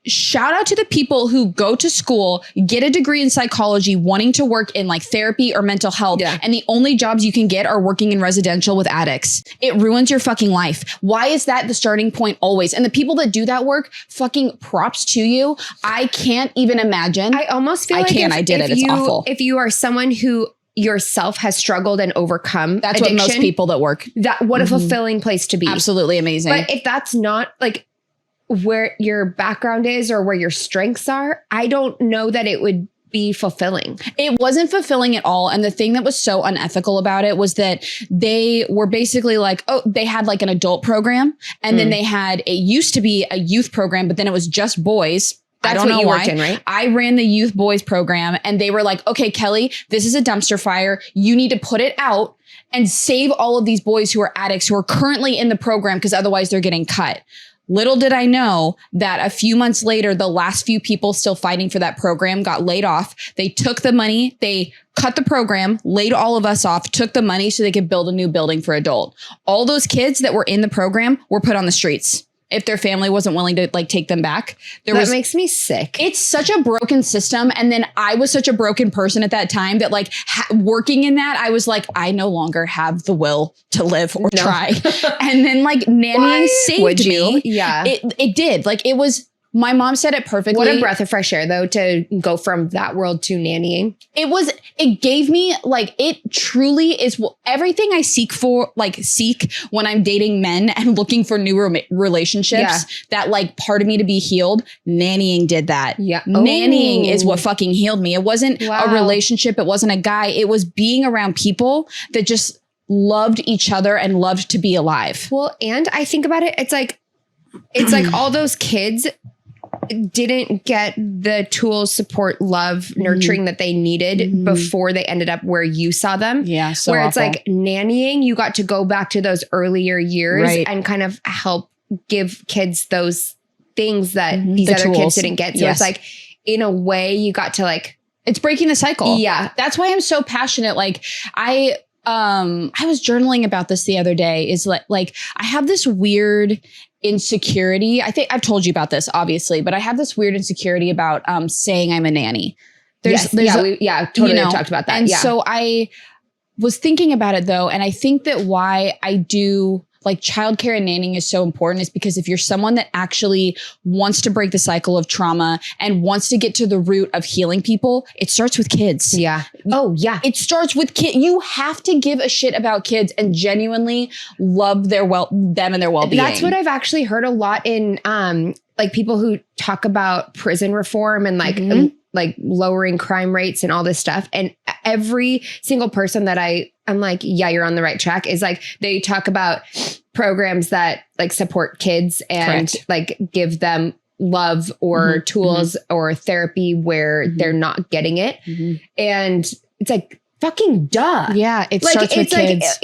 shout out to the people who go to school, get a degree in psychology, wanting to work in like therapy or mental health. Yeah. And the only jobs you can get are working in residential with addicts. It ruins your fucking life. Why is that the starting point always? And the people that do that work, fucking props to you. I can't even imagine. I almost feel like I did it. It's awful. If you are someone who yourself has struggled and overcome that's addiction, what most people that work. What a fulfilling place to be. Absolutely amazing. But if that's not like where your background is or where your strengths are, I don't know that it would be fulfilling. It wasn't fulfilling at all. And the thing that was so unethical about it was that they were basically like, they had like an adult program. And then it used to be a youth program, but then it was just boys. That's I don't know what you why. worked in, right? I ran the youth boys program and they were like, okay, Kelly, this is a dumpster fire. You need to put it out and save all of these boys who are addicts who are currently in the program because otherwise they're getting cut. Little did I know that a few months later, the last few people still fighting for that program got laid off. They took the money, they cut the program, laid all of us off, took the money so they could build a new building for adult. All those kids that were in the program were put on the streets. If their family wasn't willing to like take them back, that makes me sick. It's such a broken system. And then I was such a broken person at that time that like working in that, I was like, I no longer have the will to live or try. And then like nannying saved me. Yeah, it did. Like it was. My mom said it perfectly. What a breath of fresh air, though, to go from that world to nannying. It gave me like, it truly is everything I seek when I'm dating men and looking for new relationships, that like part of me to be healed. Nannying did that. Yeah. Nannying is what fucking healed me. It wasn't a relationship. It wasn't a guy. It was being around people that just loved each other and loved to be alive. Well, and I think about it, it's like all those kids didn't get the tools, support, love, nurturing that they needed before they ended up where you saw them. Yeah. So where awful. It's like nannying, you got to go back to those earlier years and kind of help give kids those things that these other kids didn't get. So it's like, in a way, you got to like, it's breaking the cycle. Yeah. That's why I'm so passionate. Like I was journaling about this the other day is like I have this weird insecurity. I think I've told you about this, obviously, but I have this weird insecurity about saying I'm a nanny. Totally talked about that. And so I was thinking about it though, and I think that why I do like childcare and nannying is so important is because if you're someone that actually wants to break the cycle of trauma and wants to get to the root of healing people, it starts with kids. Yeah. Oh yeah. It starts with kids. You have to give a shit about kids and genuinely love them and their well-being. That's what I've actually heard a lot in like people who talk about prison reform and like lowering crime rates and all this stuff. And every single person that I'm like, yeah, you're on the right track, is like, they talk about programs that like support kids and like give them love or tools or therapy where they're not getting it. And it's like, fucking duh. Yeah. It starts with kids.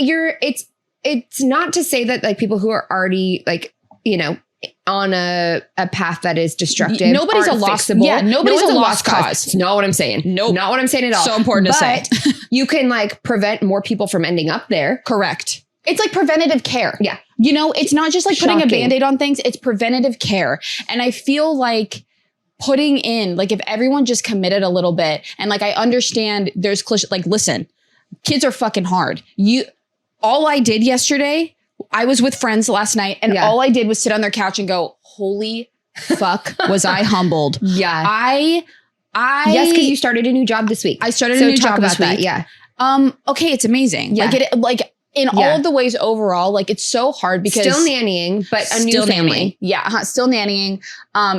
It's not to say that like people who are already like, you know, on a path that is destructive. Nobody's a lost. Yeah, nobody's a lost cause. It's not what I'm saying. Nope. Not what I'm saying at all. So important to say. You can like prevent more people from ending up there. Correct. It's like preventative care. Yeah. You know, it's not just like putting a Band-Aid on things. It's preventative care. And I feel like putting in, like if everyone just committed a little bit and like I understand there's like, listen, kids are fucking hard. All I did yesterday, I was with friends last night and all I did was sit on their couch and go, holy fuck, was I humbled. Yeah. Yes, because you started a new job this week. I started a new job this week. That, yeah. Okay, it's amazing. Yeah. In all of the ways overall, like it's so hard because still nannying, but a new family. Nannying. Yeah, still nannying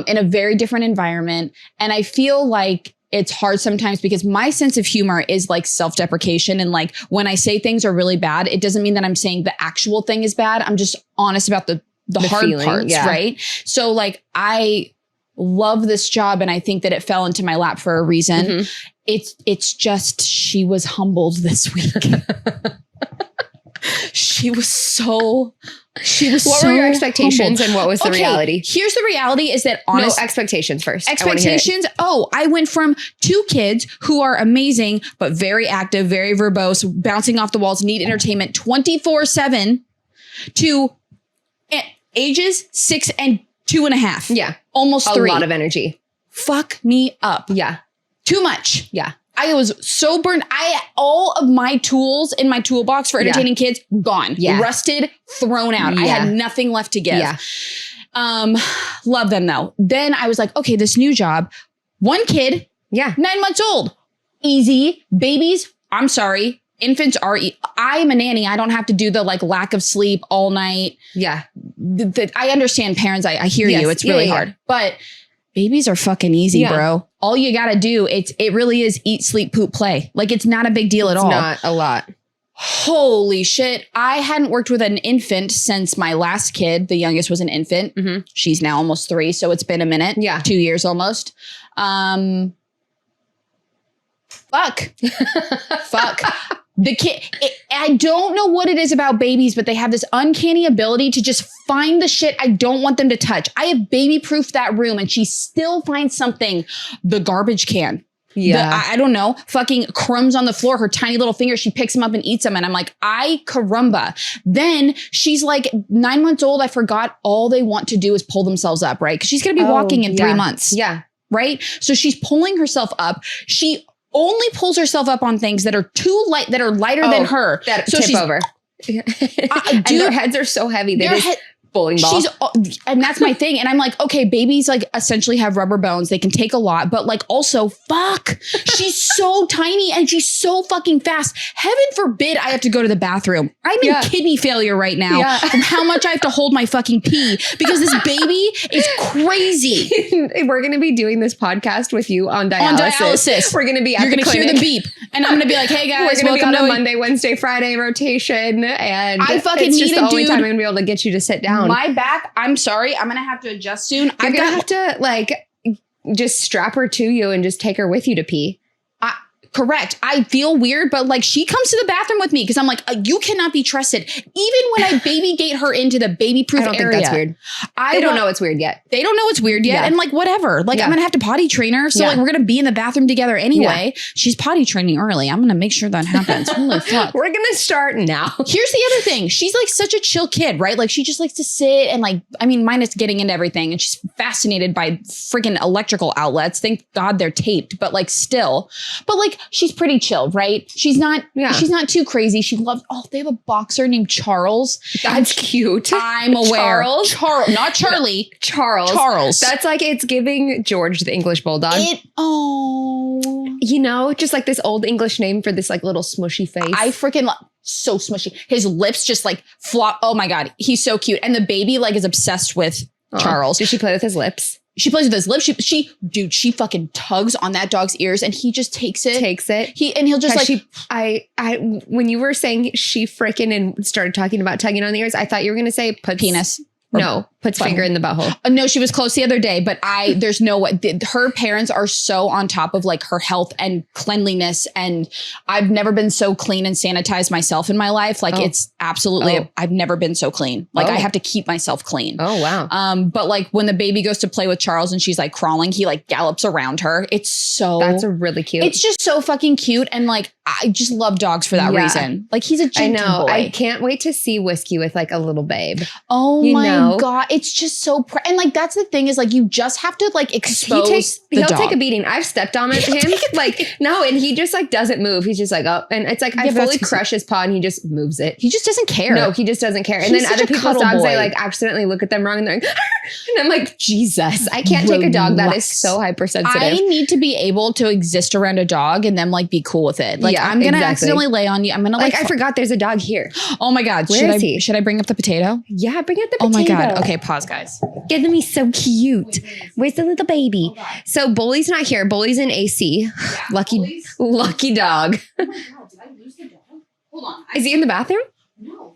in a very different environment. And I feel like it's hard sometimes because my sense of humor is like self-deprecation. And like when I say things are really bad, it doesn't mean that I'm saying the actual thing is bad. I'm just honest about the hard feeling, parts, right? So like I love this job and I think that it fell into my lap for a reason. It's just she was humbled this week. What were your expectations and what was the reality? Here's the reality is that expectations first. Expectations. I went from 2 kids who are amazing, but very active, very verbose, bouncing off the walls, need entertainment 24/7 to ages 6 and 2.5. Yeah. Almost 3. A lot of energy. Fuck me up. Yeah. Too much. Yeah. I was so burned. All of my tools in my toolbox for entertaining kids, gone. Yeah. Rusted, thrown out. I had nothing left to give. Yeah. Love them though. Then I was like, okay, this new job, 1 kid, 9 months old, easy. Babies, I'm sorry. Infants are, I am a nanny. I don't have to do the like lack of sleep all night. Yeah. I understand parents. I hear you. It's really hard, but babies are fucking easy, bro. All you got to do, it really is eat, sleep, poop, play. Like it's not a big deal at all. It's not a lot. Holy shit. I hadn't worked with an infant since my last kid. The youngest was an infant. She's now almost 3. So it's been a minute. Yeah. 2 years almost. Fuck. The kid, I don't know what it is about babies, but they have this uncanny ability to just find the shit I don't want them to touch. I have baby-proofed that room and she still finds something. The garbage can. Yeah. I don't know, fucking crumbs on the floor, her tiny little finger, she picks them up and eats them. And I'm like, ay caramba. Then she's like 9 months old. I forgot all they want to do is pull themselves up, right? Because she's going to be walking in 3 months. Yeah. Right? So she's pulling herself up. She only pulls herself up on things that are too light, that are lighter than her. That so tip over. And their heads are so heavy. They're just bowling balls. And that's my thing. And I'm like, okay, babies like essentially have rubber bones. They can take a lot, but like also fuck, she's so tiny and she's so fucking fast. Heaven forbid I have to go to the bathroom. I'm in kidney failure right now from how much I have to hold my fucking pee because this baby is crazy. We're going to be doing this podcast with you on dialysis. We're going to be at You're going to hear the beep and I'm going to be like, hey guys, we're going to be on a Monday, Wednesday, Friday rotation. And I fucking it's need just the only time I'm going to be able to get you to sit down. My back, I'm sorry, I'm going to have to adjust soon. You're going to have to like just strap her to you and just take her with you to pee. Correct. I feel weird, but like she comes to the bathroom with me because I'm like, you cannot be trusted. Even when I baby gate her into the baby proof area. I don't think that's weird. They don't know it's weird yet. They don't know it's weird yet. Yeah. And like, whatever. Like, I'm going to have to potty train her. So like, we're going to be in the bathroom together anyway. Yeah. She's potty training early. I'm going to make sure that happens. Holy fuck. We're going to start now. Here's the other thing. She's like such a chill kid, right? Like she just likes to sit and like, I mean, minus getting into everything. And she's fascinated by freaking electrical outlets. Thank God they're taped, but like still, but like she's pretty chill, right? She's not too crazy. She loves, they have a boxer named Charles. That's cute. I'm aware. Charles, not Charlie. Charles. That's like, it's giving George the English bulldog. You know, just like this old English name for this like little smushy face. I freaking so smushy. His lips just like flop. Oh my God. He's so cute. And the baby like is obsessed with Charles. Does she play with his lips? She plays with his lips. She fucking tugs on that dog's ears and he just takes it. He'll just when you were saying she freaking and started talking about tugging on the ears, I thought you were going to say penis. No, puts finger in the butthole. No, she was close the other day, but there's no way. Her parents are so on top of like her health and cleanliness. And I've never been so clean and sanitized myself in my life. Like it's absolutely, I've never been so clean. Like I have to keep myself clean. Oh, wow. But like when the baby goes to play with Charles and she's like crawling, he like gallops around her. That's really cute. It's just so fucking cute. And like, I just love dogs for that reason. Like he's a gentle boy. I can't wait to see Whiskey with like a little babe. Oh my God. It's just so, and like, that's the thing is like, you just have to like expose he'll take a beating. I've stepped on him like, no. And he just like doesn't move. He's just like, oh, and it's like, I fully crush his paw and he just moves it. He just doesn't care. No, he just doesn't care. And then other people's dogs, I like accidentally look at them wrong and they're like, and I'm like, Jesus, I can't take a dog that is so hypersensitive. I need to be able to exist around a dog and then like be cool with it. Like I'm going to accidentally lay on you. I'm going to like, I forgot there's a dog here. Oh my God. Where is he? Should I bring up the potato? Yeah, bring up the potato. Oh my God. Okay, pause guys. Get me so cute. Where's the little baby? So Bully's not here. Bully's in AC. Lucky dog. Oh my God, did I lose the dog? Hold on. Is he in the bathroom? No.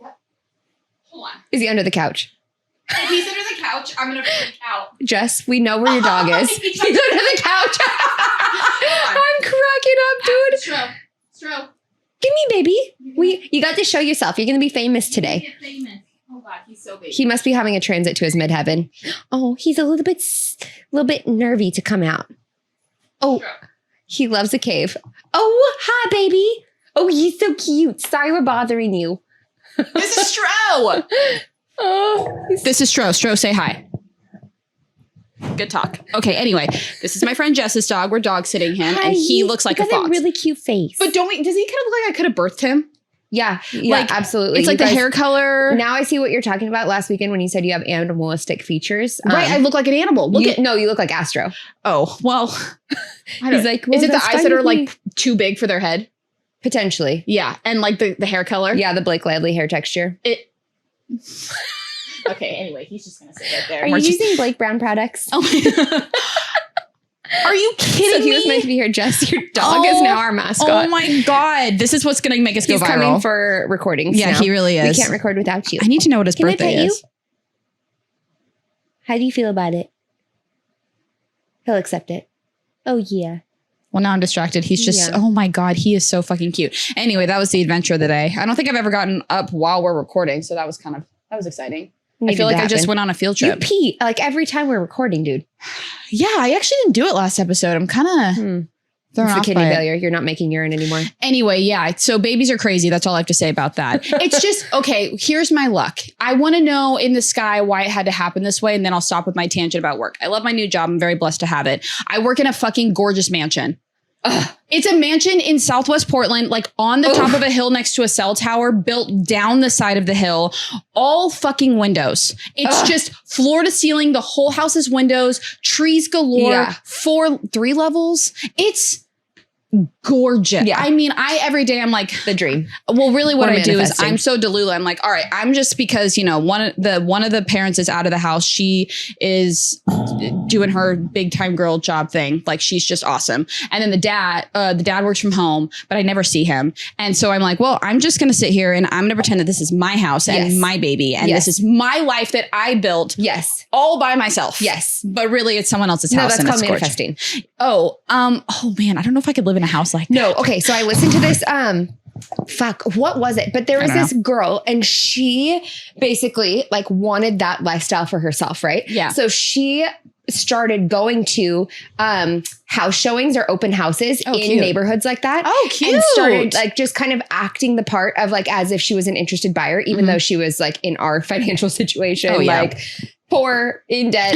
Hold on. Is he under the couch? If he's under the couch, I'm going to freak out. Jess, we know where your dog is. He's under the couch. I'm cracking up, dude. Stro. Give me, baby. You got to show yourself. You're going to be famous today. Oh God, he's so big. He must be having a transit to his midheaven. Oh, he's a little bit nervy to come out. Oh, he loves a cave. Oh, hi, baby. Oh, he's so cute. Sorry we're bothering you. This is Stro. This is Stro. Stro, say hi. Good talk. Okay, anyway, this is my friend Jess's dog. We're dog sitting him, and he looks like a fox. A really cute face. But does he kind of look like I could have birthed him? Yeah, like, absolutely. It's like the hair color. Now I see what you're talking about last weekend when you said you have animalistic features. Right, I look like an animal. You look like Astro. Oh, well. He's like, is it the eyes that are like too big for their head? Potentially. Yeah, and like the hair color? Yeah, the Blake Lively hair texture. Okay, anyway, he's just going to sit right there. Are you using Blake Brown products? Oh my Are you kidding me? So he was meant to be here, Jess. Your dog is now our mascot. Oh my God. This is what's going to make us go viral. He's coming for recordings. Yeah, now. He really is. We can't record without you. I need to know what his birthday is. You? How do you feel about it? He'll accept it. Oh, yeah. Well, now I'm distracted. He's just, oh my God, he is so fucking cute. Anyway, that was the adventure of the day. I don't think I've ever gotten up while we're recording. So that was exciting. I feel like I just went on a field trip. You pee like every time we're recording, dude. Yeah, I actually didn't do it last episode. I'm kind of thrown off by kidney failure. You're not making urine anymore. Anyway, yeah. So babies are crazy. That's all I have to say about that. It's just, okay, here's my luck. I want to know in the sky why it had to happen this way. And then I'll stop with my tangent about work. I love my new job. I'm very blessed to have it. I work in a fucking gorgeous mansion. It's a mansion in Southwest Portland, like on the top of a hill next to a cell tower, built down the side of the hill, all fucking windows. It's just floor to ceiling. The whole house is windows, trees galore, 3 levels. It's gorgeous. Yeah. I mean, every day I'm like the dream. Well, really what I do is I'm so delulu. I'm like, all right, I'm just because, one of the parents is out of the house. She is doing her big time girl job thing. Like she's just awesome. And then the dad works from home, but I never see him. And so I'm like, well, I'm just going to sit here and I'm going to pretend that this is my house and my baby. And this is my life that I built all by myself. Yes. But really it's someone else's house. That's called manifesting. Oh man, I don't know if I could live in in a house like that. No. Okay. So I listened to this, what was it? But there was this girl and she basically like wanted that lifestyle for herself. Right. Yeah. So she started going to house showings or open houses in neighborhoods like that. Oh, cute. And started like just kind of acting the part of like as if she was an interested buyer, even though she was like in our financial situation, like poor, in debt,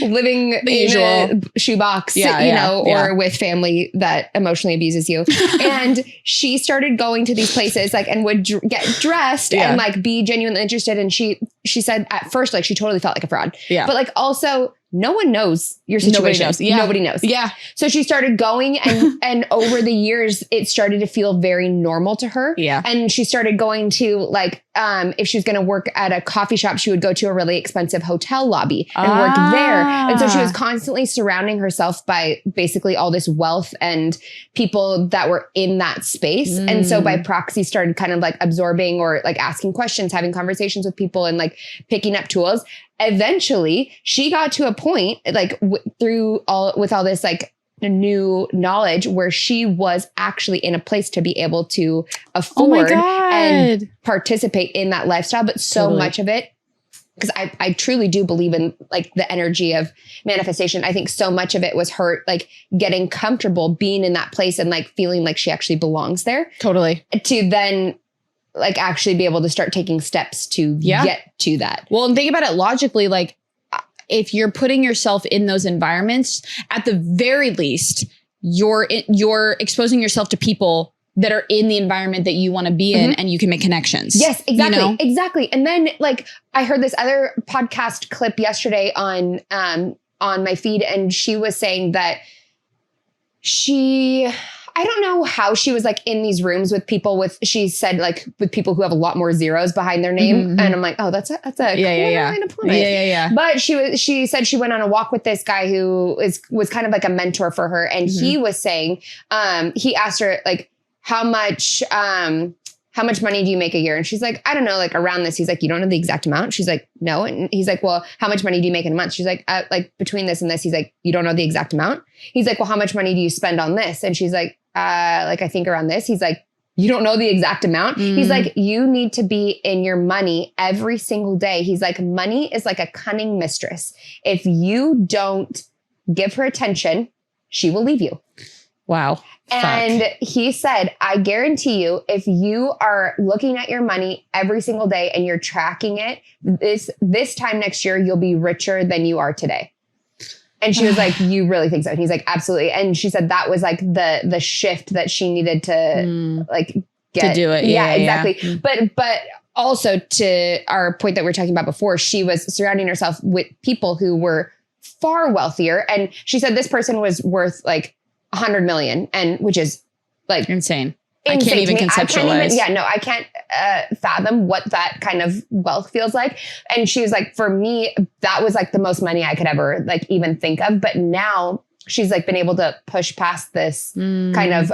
living in a shoebox, or with family that emotionally abuses you. And she started going to these places like and would get dressed and like be genuinely interested. And she said at first, like she totally felt like a fraud. Yeah. But like also no one knows your situation. Nobody knows. Yeah. So she started going and over the years, it started to feel very normal to her. Yeah. And she started going to like, if she was going to work at a coffee shop, she would go to a really expensive hotel lobby and work there. And so she was constantly surrounding herself by basically all this wealth and people that were in that space. And so by proxy started kind of like absorbing or like asking questions, having conversations with people and like picking up tools. Eventually she got to a point like with all this like new knowledge where she was actually in a place to be able to afford and participate in that lifestyle. But so much of it, because I truly do believe in like the energy of manifestation. I think so much of it was her like getting comfortable being in that place and like feeling like she actually belongs there. Totally. To then like actually be able to start taking steps to get to that. Well, and think about it logically, like if you're putting yourself in those environments, at the very least, you're exposing yourself to people that are in the environment that you want to be in and you can make connections. Yes, exactly. You know? Exactly. And then like I heard this other podcast clip yesterday on my feed and she was saying that I don't know how she was like in these rooms with people she said like with people who have a lot more zeros behind their name. And I'm like, oh, that's a cool line of point. Yeah. But she said she went on a walk with this guy who was kind of like a mentor for her. And he was saying, he asked her like, how much money do you make a year? And she's like, I don't know, like around this. He's like, you don't know the exact amount? She's like, no. And he's like, well, how much money do you make in a month? She's like between this and this. He's like, you don't know the exact amount? He's like, well, how much money do you spend on this? And she's like I think around this. He's like, you don't know the exact amount? He's like, you need to be in your money every single day. He's like, money is like a cunning mistress. If you don't give her attention, she will leave you. Wow. And he said, I guarantee you, if you are looking at your money every single day and you're tracking it, this time next year, you'll be richer than you are today. And she was like, you really think so? And he's like, absolutely. And she said that was like the shift that she needed to like get. To do it. Yeah, exactly. Yeah. But also to our point that we were talking about before, she was surrounding herself with people who were far wealthier. And she said this person was worth like 100 million, and which is like insane. I can't even conceptualize. I can't fathom what that kind of wealth feels like. And she was like, for me, that was like the most money I could ever like even think of. But now she's like been able to push past this kind of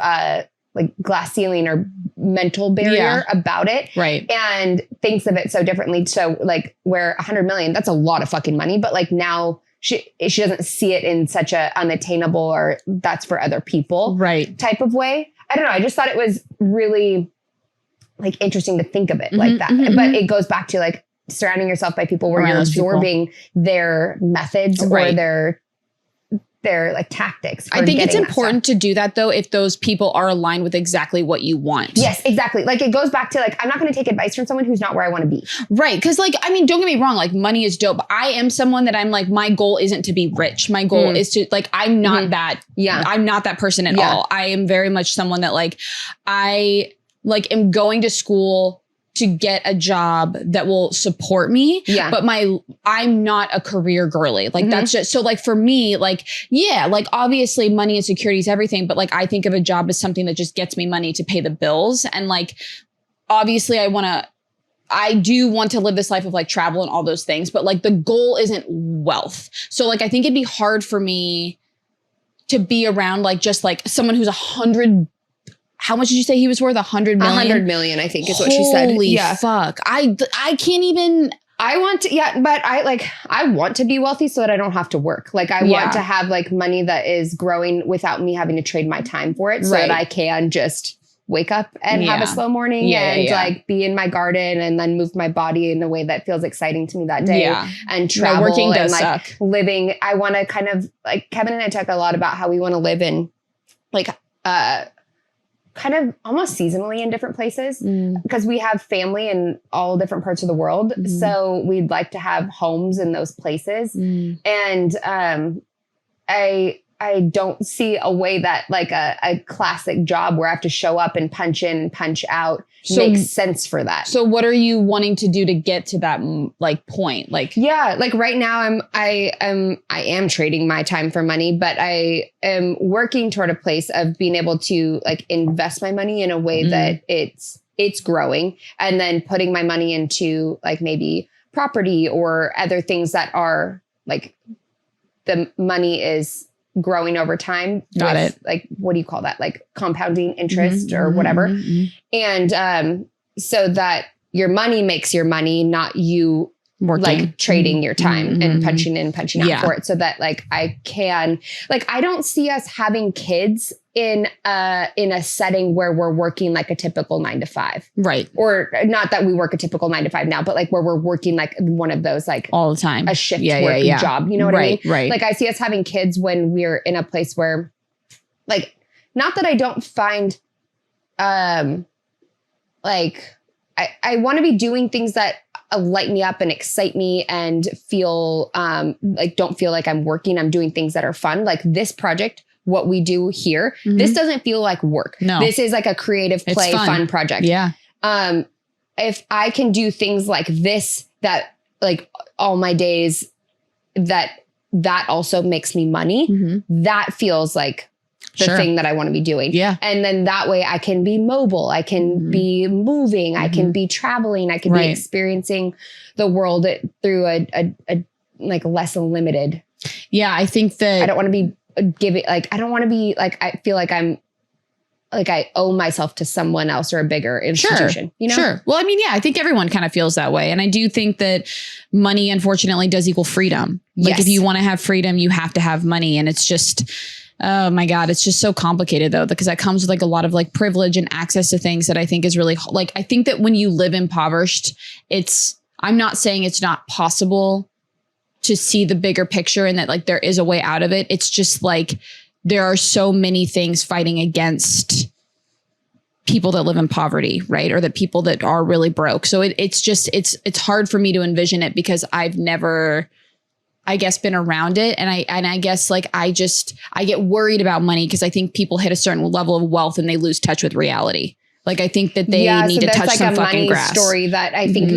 like glass ceiling or mental barrier about it. Right. And thinks of it so differently. So like where 100 million, that's a lot of fucking money. But like now she doesn't see it in such a unattainable or that's for other people type of way. I don't know. I just thought it was really like interesting to think of it like that. But it goes back to like surrounding yourself by people where you're absorbing their methods or their like tactics. I think it's important to do that though, if those people are aligned with exactly what you want. Yes, exactly. Like it goes back to like, I'm not going to take advice from someone who's not where I want to be. Right. Cause like, I mean, don't get me wrong. Like money is dope. I am someone that I'm like, my goal isn't to be rich. My goal is to like, I'm not that. Yeah. I'm not that person at all. I am very much someone that like, I like am going to school to get a job that will support me. Yeah. But I'm not a career girly. Like that's just, so like for me, like, yeah, like obviously money and security is everything. But like, I think of a job as something that just gets me money to pay the bills. And like, obviously I do want to live this life of like travel and all those things, but like the goal isn't wealth. So like, I think it'd be hard for me to be around like, just like someone who's 100. How much did you say he was worth? 100 million? 100 million, I think is what she said. Holy fuck. I can't even, I want to, but I want to be wealthy so that I don't have to work. Like I want to have like money that is growing without me having to trade my time for it so that I can just wake up and have a slow morning and like be in my garden and then move my body in a way that feels exciting to me that day and travel working and does like suck. living. I want to kind of like Kevin and I talk a lot about how we want to live in like, kind of almost seasonally in different places because we have family in all different parts of the world. So we'd like to have homes in those places. And I don't see a way that like a classic job where I have to show up and punch in and punch out makes sense for that. So what are you wanting to do to get to that like point? Like, like right now I am trading my time for money, but I am working toward a place of being able to like invest my money in a way that it's growing and then putting my money into like maybe property or other things that are like the money is growing over time. Got it. Like, what do you call that? Like compounding interest or whatever. And so that your money makes your money, not you working. Like trading your time and punching in, punching out for it. So that like I can, like, I don't see us having kids in a setting where we're working like a typical 9 to 5. Right. Or not that we work a typical 9 to 5 now, but like where we're working like one of those like all the time, a shift work job. You know what I mean? Right. Like I see us having kids when we're in a place where like, not that I don't find, like I want to be doing things that light me up and excite me and feel, like, don't feel like I'm working. I'm doing things that are fun. Like this project, what we do here, this doesn't feel like work. No, this is like a creative play, fun project. Yeah. If I can do things like this, that like all my days, that also makes me money. That feels like the thing that I want to be doing. Yeah. And then that way I can be mobile. I can be moving. I can be traveling. I can be experiencing the world through a like less limited. Yeah. I think that I don't want to be I don't want to be like, I feel like I'm like, I owe myself to someone else or a bigger institution, you know? Sure. Well, I mean, yeah, I think everyone kind of feels that way. And I do think that money, unfortunately, does equal freedom. Like if you want to have freedom, you have to have money. And it's just, oh my God, it's just so complicated though, because that comes with like a lot of like privilege and access to things that I think is really like, I think that when you live impoverished, I'm not saying it's not possible to see the bigger picture and that like there is a way out of it. It's just like, there are so many things fighting against people that live in poverty, right? Or the people that are really broke. So it's hard for me to envision it because I've never, I guess, been around it. And I guess like, I get worried about money because I think people hit a certain level of wealth and they lose touch with reality. Like, I think that they need to touch some fucking grass. Story that I think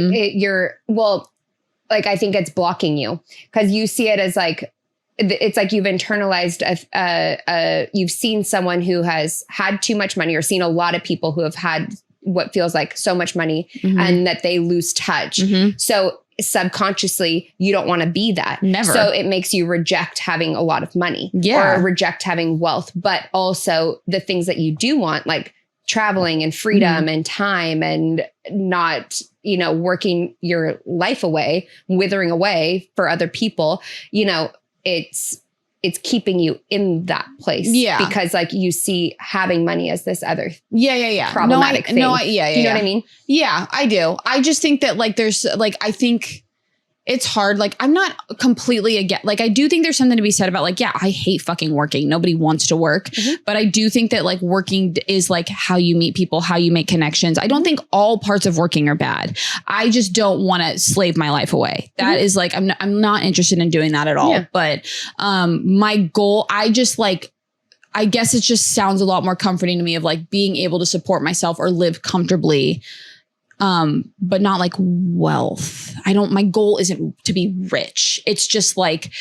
I think it's blocking you because you see it as like, it's like you've internalized, you've seen someone who has had too much money or seen a lot of people who have had what feels like so much money and that they lose touch. So subconsciously, you don't want to be that. Never. So it makes you reject having a lot of money or reject having wealth, but also the things that you do want, like traveling and freedom and time and not, working your life away, withering away for other people, it's keeping you in that place. Yeah. Because like you see having money as this other problematic thing. Do you know what I mean? Yeah, I do. I just think that like there's like, I think it's hard. Like I'm not completely against, like I do think there's something to be said about like, yeah, I hate fucking working. Nobody wants to work. But I do think that like working is like how you meet people, how you make connections. I don't think all parts of working are bad. I just don't want to slave my life away. That is like, I'm not interested in doing that at all. Yeah. But my goal, I guess it just sounds a lot more comforting to me of like being able to support myself or live comfortably. But not like wealth. My goal isn't to be rich. It's just like,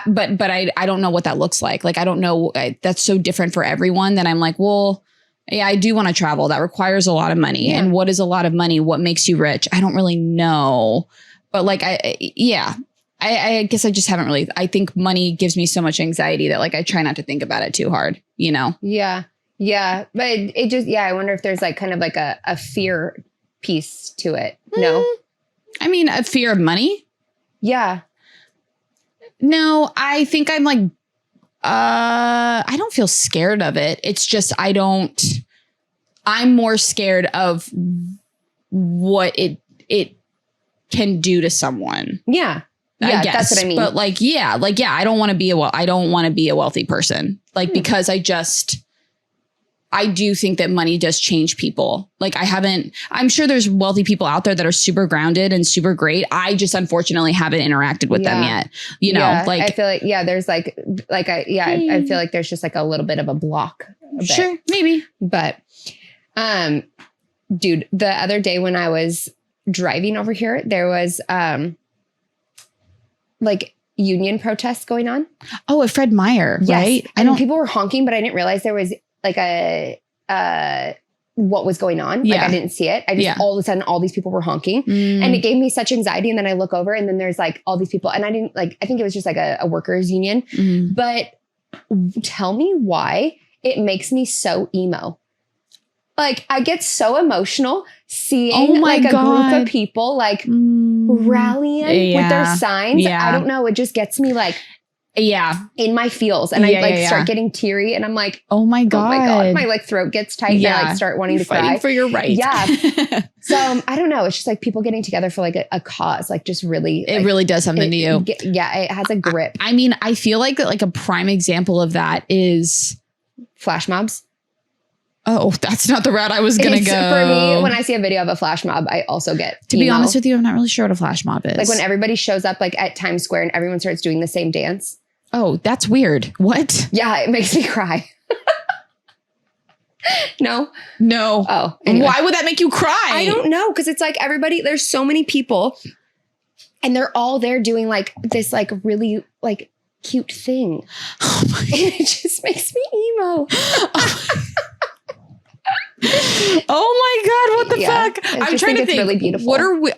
but I don't know what that looks like. Like, I don't know. That's so different for everyone that I'm like, well, yeah, I do want to travel. That requires a lot of money. Yeah. And what is a lot of money? What makes you rich? I don't really know. But like, I guess I just haven't really, I think money gives me so much anxiety that like, I try not to think about it too hard, Yeah. Yeah. But it just, I wonder if there's like kind of like a fear piece to it. No, I mean, a fear of money? Yeah. No, I think I'm like, I don't feel scared of it. It's just, I'm more scared of what it can do to someone. Yeah. Yeah, I guess. that's what I mean. But I don't want to be a wealthy person. Like, because I do think that money does change people. Like I'm sure there's wealthy people out there that are super grounded and super great. I just unfortunately haven't interacted with them yet. You know, like I feel like, there's I feel like there's just like a little bit of a block. Sure, maybe. But, dude, the other day when I was driving over here, there was, like union protests going on. Oh, at Fred Meyer, yes. Right? And people were honking, but I didn't realize there was like what was going on. Yeah. Like I didn't see it. I just, all of a sudden, all these people were honking and it gave me such anxiety. And then I look over and then there's like all these people and I think it was just like a workers union, but tell me why it makes me so emo. Like I get so emotional seeing like a group of people like rallying with their signs. Yeah. I don't know. It just gets me like, in my feels. And I start getting teary and I'm like, oh my God. My like throat gets tight and I like start wanting to fighting cry. For your rights. Yeah. So I don't know. It's just like people getting together for like a cause, like just really. It really does something to you. It has a grip. I mean, I feel like a prime example of that is flash mobs. Oh, that's not the route I was going to go. For me, when I see a video of a flash mob, I also get To be honest with you, I'm not really sure what a flash mob is. Like when everybody shows up like at Times Square and everyone starts doing the same dance. Oh, that's weird. What? Yeah, it makes me cry. No. Oh, anyway. Why would that make you cry? I don't know. Cause it's like everybody, there's so many people and they're all there doing like this, like really like cute thing. Oh my and it just makes me emo. Oh my God. What the fuck? I'm trying to think. It's really beautiful. What are we?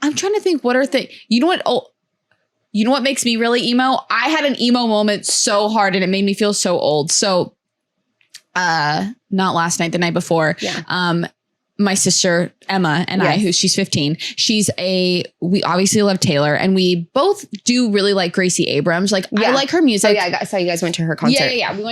I'm trying to think what are things, you know what? Oh, you know what makes me really emo? I had an emo moment so hard and it made me feel so old. So, not last night, the night before, my sister Emma and I, she's 15, we obviously love Taylor and we both do really like Gracie Abrams. Like I like her music. Oh yeah. I saw you guys went to her concert. Yeah. We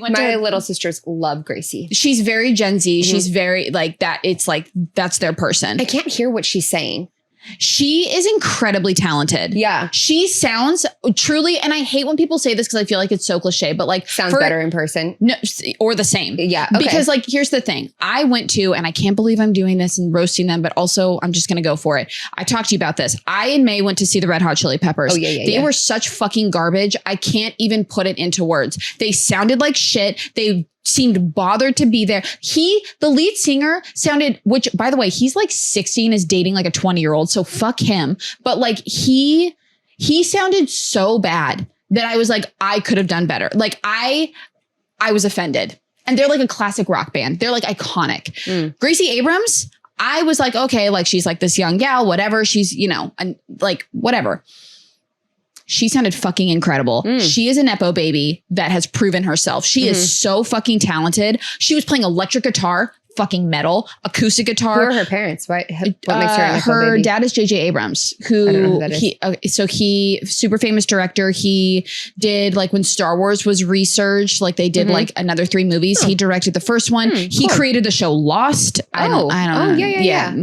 went My little sisters love Gracie. She's very Gen Z. She's very like that. It's like, that's their person. I can't hear what she's saying. She is incredibly talented. Yeah. She sounds truly, and I hate when people say this because I feel like it's so cliche, but like sounds better in person. No, or the same. Yeah. Okay. Because like, here's the thing. I went to, and I can't believe I'm doing this and roasting them, but also I'm just going to go for it. I talked to you about this. I and May went to see the Red Hot Chili Peppers. Oh yeah. They were such fucking garbage. I can't even put it into words. They sounded like shit. They seemed bothered to be there. The lead singer sounded, which by the way, he's like 16, is dating like a 20-year-old. So fuck him. But like he sounded so bad that I was like, I could have done better. Like I was offended. And they're like a classic rock band. They're like iconic. Gracie Abrams, I was like, okay, like she's like this young gal, whatever. She's, like whatever. She sounded fucking incredible. She is a Nepo baby that has proven herself. She is so fucking talented. She was playing electric guitar, fucking metal, acoustic guitar. Who are her parents? What makes her a Nepo her baby? dad is J.J. Abrams, who I don't know who that is. He super famous director. He did like when Star Wars was resurged, like they did like another 3 movies. He directed the first one. He created the show Lost. I don't know. Yeah.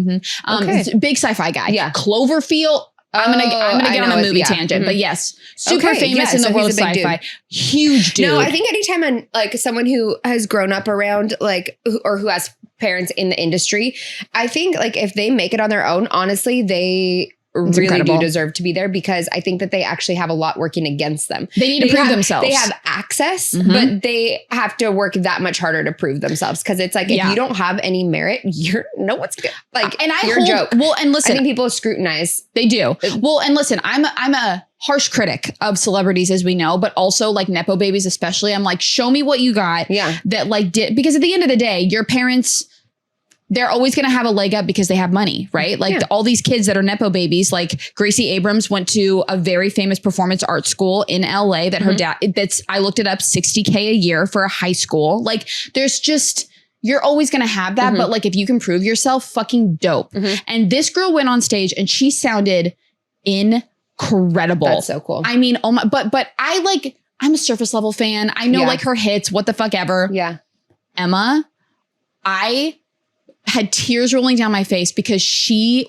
Okay. Big sci-fi guy. Yeah. Cloverfield. I'm gonna get on a movie tangent, but yes, super famous in the world of sci-fi. Huge dude. No, I think anytime I'm like someone who has grown up around like, or who has parents in the industry, I think like if they make it on their own, honestly, they really do deserve to be there because I think that they actually have a lot working against them. They need to prove themselves. They have access, but they have to work that much harder to prove themselves. Cause it's like, if you don't have any merit, no one's good. Like, and you're a joke. Well, and listen, I think people scrutinize. They do. Well, and listen, I'm a harsh critic of celebrities, as we know, but also like Nepo babies, especially. I'm like, show me what you got. Yeah. That like because at the end of the day, your parents, they're always going to have a leg up because they have money, right? Like all these kids that are Nepo babies, like Gracie Abrams went to a very famous performance art school in LA that her dad, I looked it up, $60K a year for a high school. Like there's just, you're always going to have that. But like, if you can prove yourself, fucking dope. And this girl went on stage and she sounded incredible. That's so cool. I mean, oh my, but I'm a surface level fan. I know like her hits, what the fuck ever. Yeah. Emma, I had tears rolling down my face because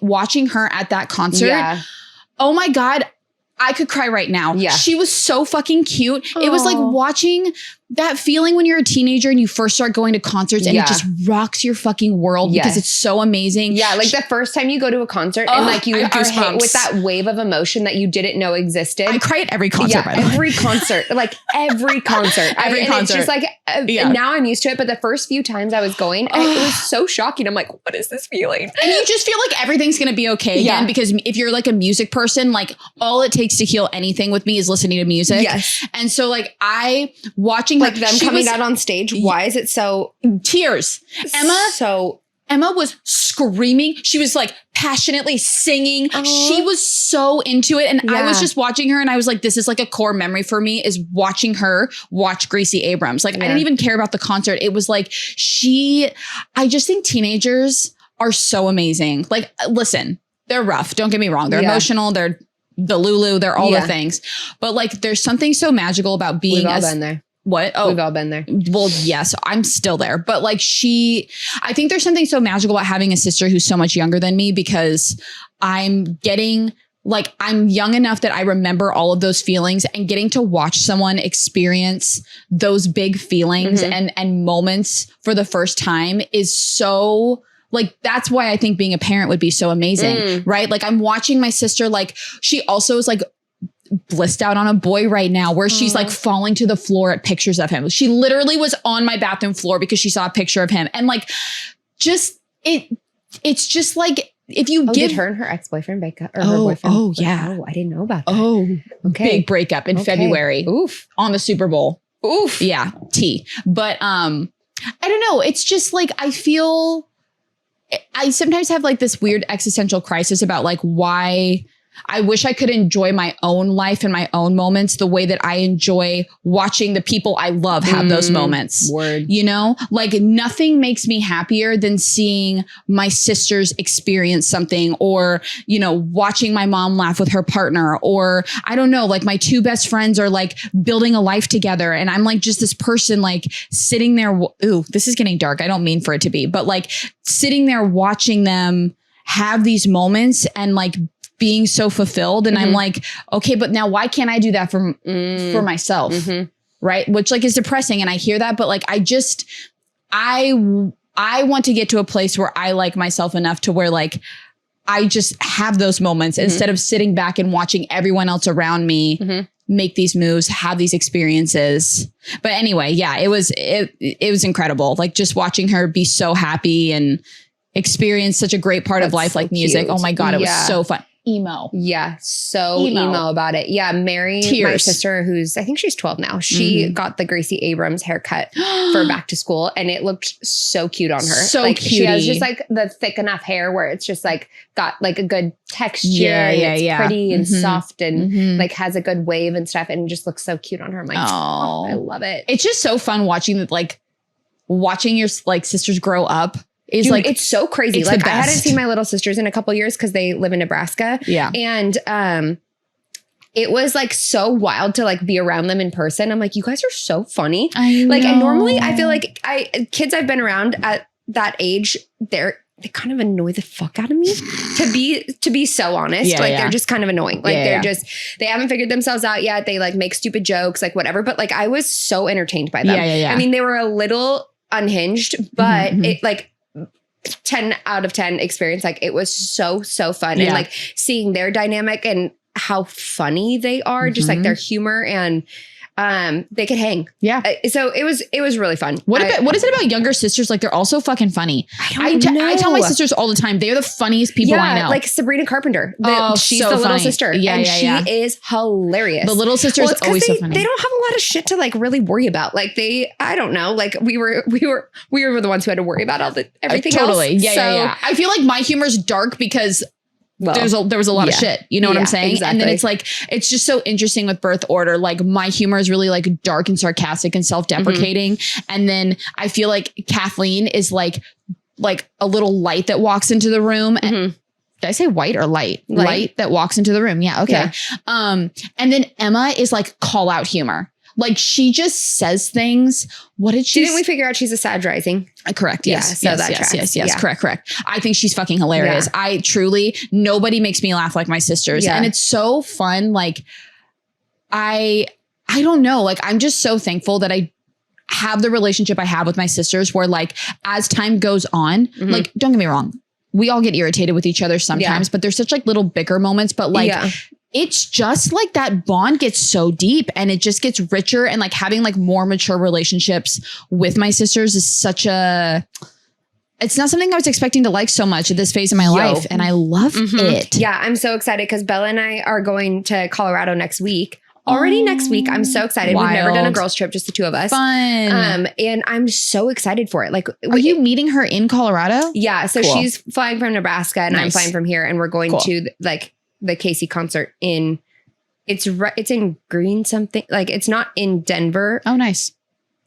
watching her at that concert. Oh my God. I could cry right now. Yeah. She was so fucking cute. Aww. It was like watching that feeling when you're a teenager and you first start going to concerts and it just rocks your fucking world because it's so amazing. Yeah. Like the first time you go to a concert and like you are hit with that wave of emotion that you didn't know existed. I cry at every concert, by the way. Every concert. Like every concert. Every concert. It's just like, now I'm used to it. But the first few times I was going, it was so shocking. I'm like, what is this feeling? And you just feel like everything's going to be okay again because if you're like a music person, like all it takes to heal anything with me is listening to music. Yes. And so like watching like them coming out on stage. Why is it so tears? Emma was screaming. She was like passionately singing. She was so into it. And I was just watching her and I was like, this is like a core memory for me is watching her watch Gracie Abrams. Like I didn't even care about the concert. It was like I just think teenagers are so amazing. Like, listen, they're rough. Don't get me wrong. They're emotional. They're the Lulu. They're all the things. But like, there's something so magical about being We've all been there. What? Oh, we've all been there. Well, yes, I'm still there. But like I think there's something so magical about having a sister who's so much younger than me because I'm young enough that I remember all of those feelings and getting to watch someone experience those big feelings and moments for the first time is so like, that's why I think being a parent would be so amazing, right? Like I'm watching my sister, like she also is like blissed out on a boy right now where she's like falling to the floor at pictures of him. She literally was on my bathroom floor because she saw a picture of him. And like, it's just like, if you give did her and her ex-boyfriend break up or her boyfriend. Oh yeah. Oh, I didn't know about that. Oh, okay. Big breakup in February. Oof. On the Super Bowl. Oof. Yeah. Tea. But, I don't know. It's just like, I sometimes have like this weird existential crisis about like why I wish I could enjoy my own life and my own moments the way that I enjoy watching the people I love have those moments. Word. You know, like nothing makes me happier than seeing my sisters experience something or, you know, watching my mom laugh with her partner or I don't know, like my two best friends are like building a life together. And I'm like just this person like sitting there. Ooh, this is getting dark. I don't mean for it to be, but like sitting there watching them have these moments and like being so fulfilled. And I'm like, okay, but now why can't I do that for myself? Right. Which like is depressing. And I hear that, but like, I want to get to a place where I like myself enough to where like, I just have those moments instead of sitting back and watching everyone else around me make these moves, have these experiences. But anyway, yeah, it was incredible. Like just watching her be so happy and experience such a great part of life, like music. Cute. Oh my God. It was so fun. Emo. Yeah. So emo about it. Yeah. Mary, my sister, I think she's 12 now. She got the Gracie Abrams haircut for back to school and it looked so cute on her. So like cutie. She has just like the thick enough hair where it's just like got like a good texture. Yeah. It's pretty and soft and like has a good wave and stuff and just looks so cute on her. I'm like, oh, I love it. It's just so fun watching your like sisters grow up. Dude, like it's so crazy. Like I hadn't seen my little sisters in a couple years because they live in Nebraska. Yeah. And it was like so wild to like be around them in person. I'm like, you guys are so funny. I know. Like, and normally I feel like kids I've been around at that age, they kind of annoy the fuck out of me to be so honest. They're just kind of annoying. Like they haven't figured themselves out yet. They like make stupid jokes, like whatever. But like I was so entertained by them. I mean, they were a little unhinged, but it like 10 out of 10 experience. Like it was so fun. And like seeing their dynamic and how funny they are, just like their humor and they could hang. Yeah. So it was really fun. What is it about younger sisters? Like they're also fucking funny. I tell my sisters all the time, they're the funniest people I know. Like Sabrina Carpenter. She's so the little funny. sister. And she is hilarious. The little sister is always so funny. They don't have a lot of shit to like really worry about. Like I don't know. Like we were the ones who had to worry about everything else. Totally. Yeah. I feel like my humor is dark because Well, there was a lot of shit. You know what I'm saying? Exactly. And then it's like, it's just so interesting with birth order. Like my humor is really like dark and sarcastic and self-deprecating. And then I feel like Kathleen is like a little light that walks into the room. And did I say white or light? Light that walks into the room. Yeah. Okay. Yeah. And then Emma is like call out humor. Like she just says things. What did she? Didn't we figure out she's a Sag rising? Correct. Yes. Yeah, so Yes. Correct. I think she's fucking hilarious. Yeah. I truly, nobody makes me laugh like my sisters. Yeah. And it's so fun. Like I don't know. Like I'm just so thankful that I have the relationship I have with my sisters where like as time goes on, like don't get me wrong. We all get irritated with each other sometimes, but there's such like little bicker moments, but like it's just like that bond gets so deep and it just gets richer, and like having like more mature relationships with my sisters is such a, it's not something I was expecting to like so much at this phase of my life. And I love it. Yeah. I'm so excited because Bella and I are going to Colorado next week. Already next week. I'm so excited. Wild. We've never done a girls trip, just the two of us. Fun. And I'm so excited for it. Like, are you meeting her in Colorado? Yeah. So she's flying from Nebraska and I'm flying from here, and we're going to like the Casey concert in, it's in Green something. Like it's not in Denver. Oh, nice.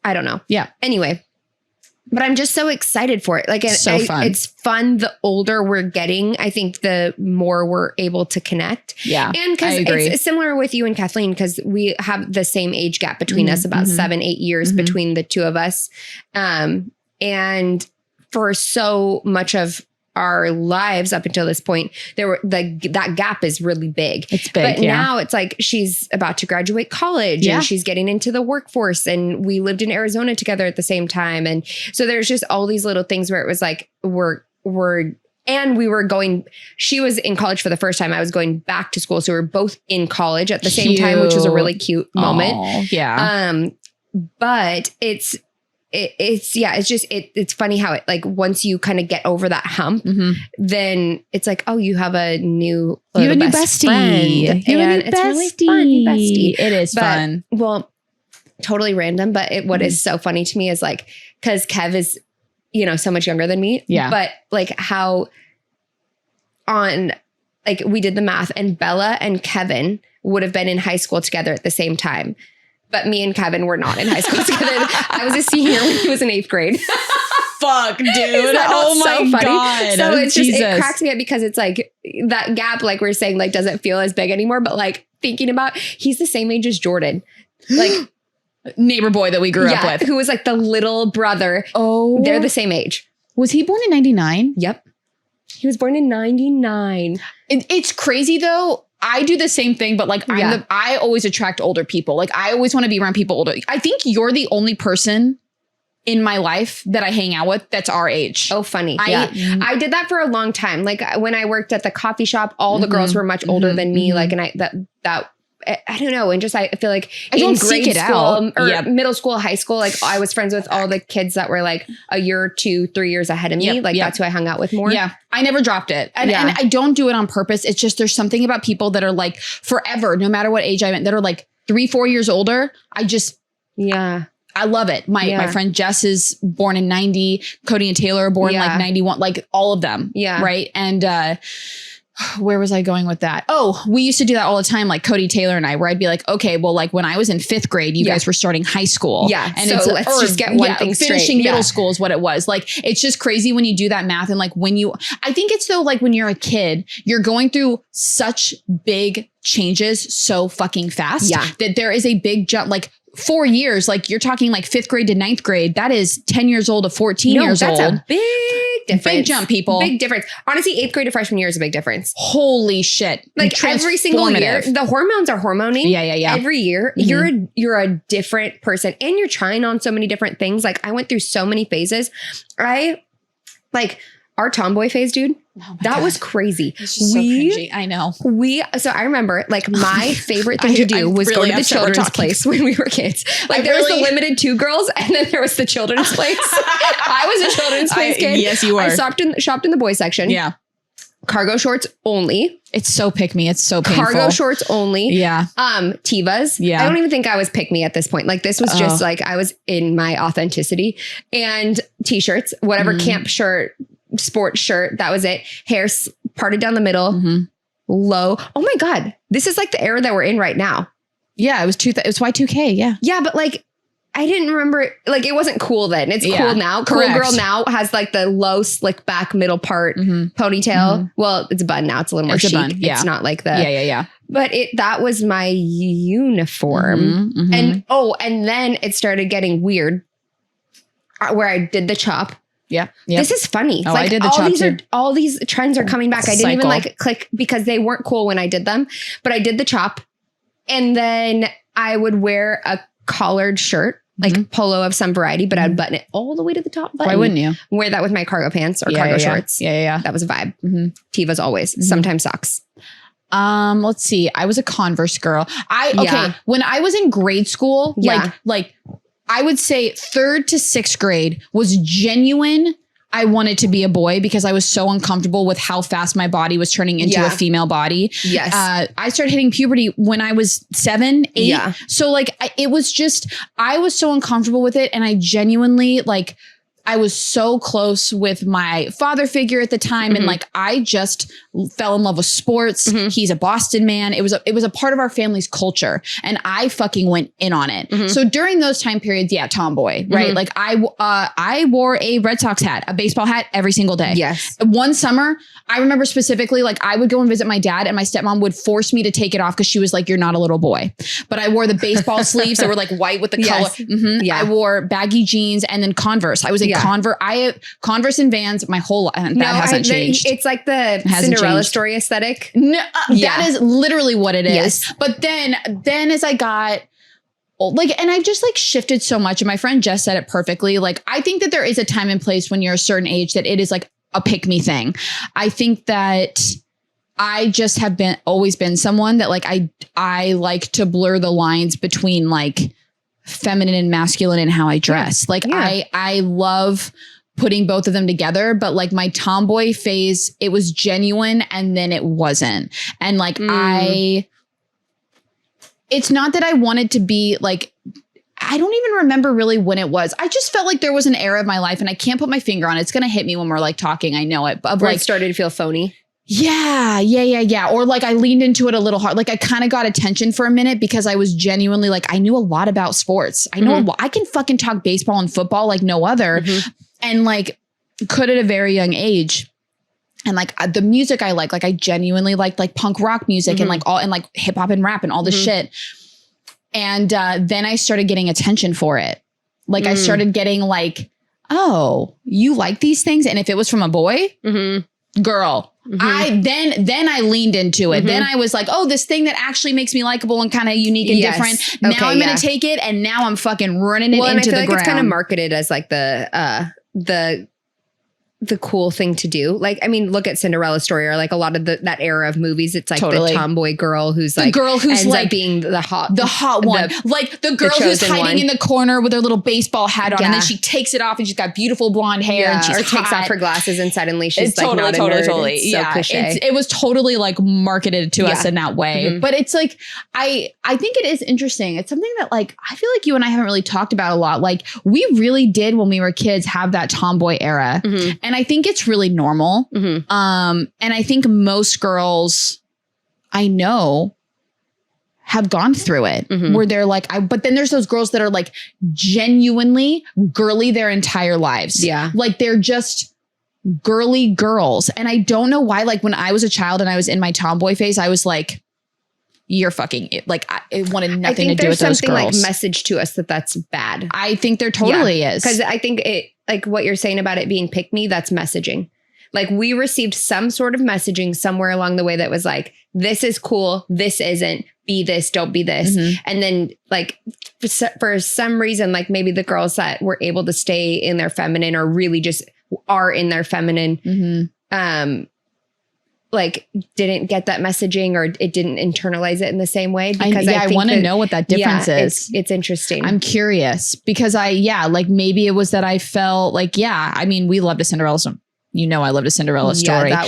I don't know. Yeah. Anyway. But I'm just so excited for it. Like fun. It's fun. The older we're getting, I think the more we're able to connect. Yeah. And because it's similar with you and Kathleen, because we have the same age gap between us, about 7-8 years between the two of us. And for so much of our lives up until this point, that gap is really big. It's big. But now it's like she's about to graduate college and she's getting into the workforce, and we lived in Arizona together at the same time. And so there's just all these little things where it was like she was in college for the first time. I was going back to school. So we were both in college at the same time, which was a really cute moment. Aww, yeah. But it's funny how it, like, once you kind of get over that hump, then it's like, oh, you have a new bestie. Friend. And it's really fun, bestie. It is fun. Well, totally random, but what is so funny to me is like, because Kev is, so much younger than me. Yeah. But like we did the math, and Bella and Kevin would have been in high school together at the same time. But me and Kevin were not in high school together. I was a senior when he was in 8th grade. Fuck, dude. Oh my God. So it's just, it cracks me up because it's like that gap, like we're saying, like doesn't feel as big anymore. But like thinking about, he's the same age as Jordan. Like neighbor boy that we grew up with. Who was like the little brother. Oh. They're the same age. Was he born in 99? Yep. He was born in 99. It's crazy though. I do the same thing, but like I always attract older people. Like I always want to be around people older. I think you're the only person in my life that I hang out with that's our age. Oh, funny. I did that for a long time. Like when I worked at the coffee shop, all the girls were much older than me. Like, and I don't know. And just, I feel like I don't seek it out. Or middle school, high school, like I was friends with all the kids that were like a year, 2, 3 years ahead of me. That's who I hung out with more. Yeah. I never dropped it. And I don't do it on purpose. It's just, there's something about people that are like forever, no matter what age I'm in, that are like 3-4 years older. I love it. My friend Jess is born in 90. Cody and Taylor are born like 91, like all of them. Yeah. Right. And, where was I going with that? Oh, we used to do that all the time. Like Cody, Taylor and I, where I'd be like, okay, well, like when I was in 5th grade, you guys were starting high school. Yeah. And so let's just get one thing straight. Finishing middle school is what it was. Like, it's just crazy when you do that math. And like I think it's though, like when you're a kid, you're going through such big changes so fucking fast that there is a big jump. Like 4 years, like you're talking like 5th grade to 9th grade. That is 10 years old to 14 years old. That's a big difference. Big jump, people. Big difference. Honestly, 8th grade to freshman year is a big difference. Holy shit. Like every single year, the hormones are hormoning. Yeah. Every year, you're a different person, and you're trying on so many different things. Like I went through so many phases. Our tomboy phase, dude. Oh that was crazy. It's just so cringy. I know. So I remember like my favorite thing to do was really go to the children's place when we were kids. Like there was the limited 2 girls, and then there was the children's place. I was a children's place kid. Yes, you were. I shopped in the boys section. Yeah. Cargo shorts only. It's so pick me. It's so painful. Cargo shorts only. Yeah. Tivas. Yeah. I don't even think I was pick me at this point. Like this was just like I was in my authenticity. And t-shirts, whatever camp shirt, sports shirt, that was it. Hair parted down the middle, Mm-hmm. low. Oh my God. This is like the era that we're in right now. Yeah, it was Y2K. Yeah. Yeah, but like, I didn't remember, like, it wasn't cool then. It's cool now. Correct. Cool girl now has like the low slick back middle part ponytail. Mm-hmm. Well, it's a bun now. It's a little more chic. Yeah. It's not like the. Yeah. But that was my uniform. And then it started getting weird where I did the chop. Yeah. This is funny. Oh, like, I did the chop too. All these trends are coming back. I didn't even like click because they weren't cool when I did them, but I did the chop. And then I would wear a collared shirt, like polo of some variety, but I'd button it all the way to the top button. Why wouldn't you? Wear that with my cargo pants or cargo shorts. Yeah. That was a vibe. Tevas always, sometimes socks. Let's see. I was a Converse girl. When I was in grade school, like I would say 3rd to 6th grade was genuine. I wanted to be a boy because I was so uncomfortable with how fast my body was turning into a female body. Yes. I started hitting puberty when I was 7, 8. Yeah. So like, I was so uncomfortable with it. And I genuinely like, I was so close with my father figure at the time. And like, I just fell in love with sports. He's a Boston man. It was a part of our family's culture. And I fucking went in on it. So during those time periods, tomboy, right? Like I wore a Red Sox hat, a baseball hat every single day. Yes. One summer, I remember specifically, like I would go and visit my dad and my stepmom would force me to take it off because she was like, you're not a little boy. But I wore the baseball sleeves that were like white with the color. Yeah. I wore baggy jeans and then Converse. I was a Converse. I have Converse and Vans my whole life. That hasn't changed. It's like the Cinderella story aesthetic. No, that is literally what it is. Yes. But then as I got like, and I've just like shifted so much. And my friend Jess said it perfectly. Like, I think that there is a time and place when you're a certain age that it is like a pick me thing. I think that I just have always been someone that like, I like to blur the lines between like feminine and masculine and how I dress. Like I love putting both of them together, but like my tomboy phase, it was genuine and then it wasn't. And like it's not that I wanted to be like, I don't even remember really when it was. I just felt like there was an era of my life and I can't put my finger on it. It's going to hit me when we're like talking. I know it. But where like, it started to feel phony. Yeah. Or like I leaned into it a little hard. Like I kind of got attention for a minute because I was genuinely like, I knew a lot about sports. I know I can fucking talk baseball and football like no other. And like could at a very young age. And like the music I like I genuinely liked like punk rock music and like all and like hip hop and rap and all this shit. And then I started getting attention for it. Like I started getting like, oh, you like these things? And if it was from a boy, girl, then I leaned into it. Then I was like, oh, this thing that actually makes me likable and kind of unique and different. Now I'm going to take it. And now I'm fucking running it into the ground. I feel like it's kind of marketed as like the cool thing to do. Like, I mean, look at Cinderella story or like a lot of that era of movies. It's like the tomboy girl who's like, the girl who's like being the hot one. Like the girl who's hiding in the corner with her little baseball hat on and then she takes it off and she's got beautiful blonde hair and she's takes off her glasses and suddenly she's like not a nerd. Totally. It's so cliche. It was totally like marketed to us in that way. But it's like, I think it is interesting. It's something that like, I feel like you and I haven't really talked about a lot. Like we really did when we were kids have that tomboy era. And I think it's really normal. And I think most girls I know have gone through it where they're like, but then there's those girls that are like genuinely girly their entire lives. Yeah. Like they're just girly girls. And I don't know why, like when I was a child and I was in my tomboy phase, I was like, you're fucking it. Like I wanted nothing to do with those girls. Like message to us that's bad. I think there totally is. Because I think it, like what you're saying about it being pick me, that's messaging. Like we received some sort of messaging somewhere along the way that was like, this is cool. This isn't. Be this. Don't be this. And then like for some reason, like maybe the girls that were able to stay in their feminine or really just are in their feminine, like didn't get that messaging or it didn't internalize it in the same way. Because I want to know what that difference is. It's interesting. I'm curious because like maybe it was that I felt like, I mean, we loved a Cinderella You know, I loved A Cinderella Story. Yeah,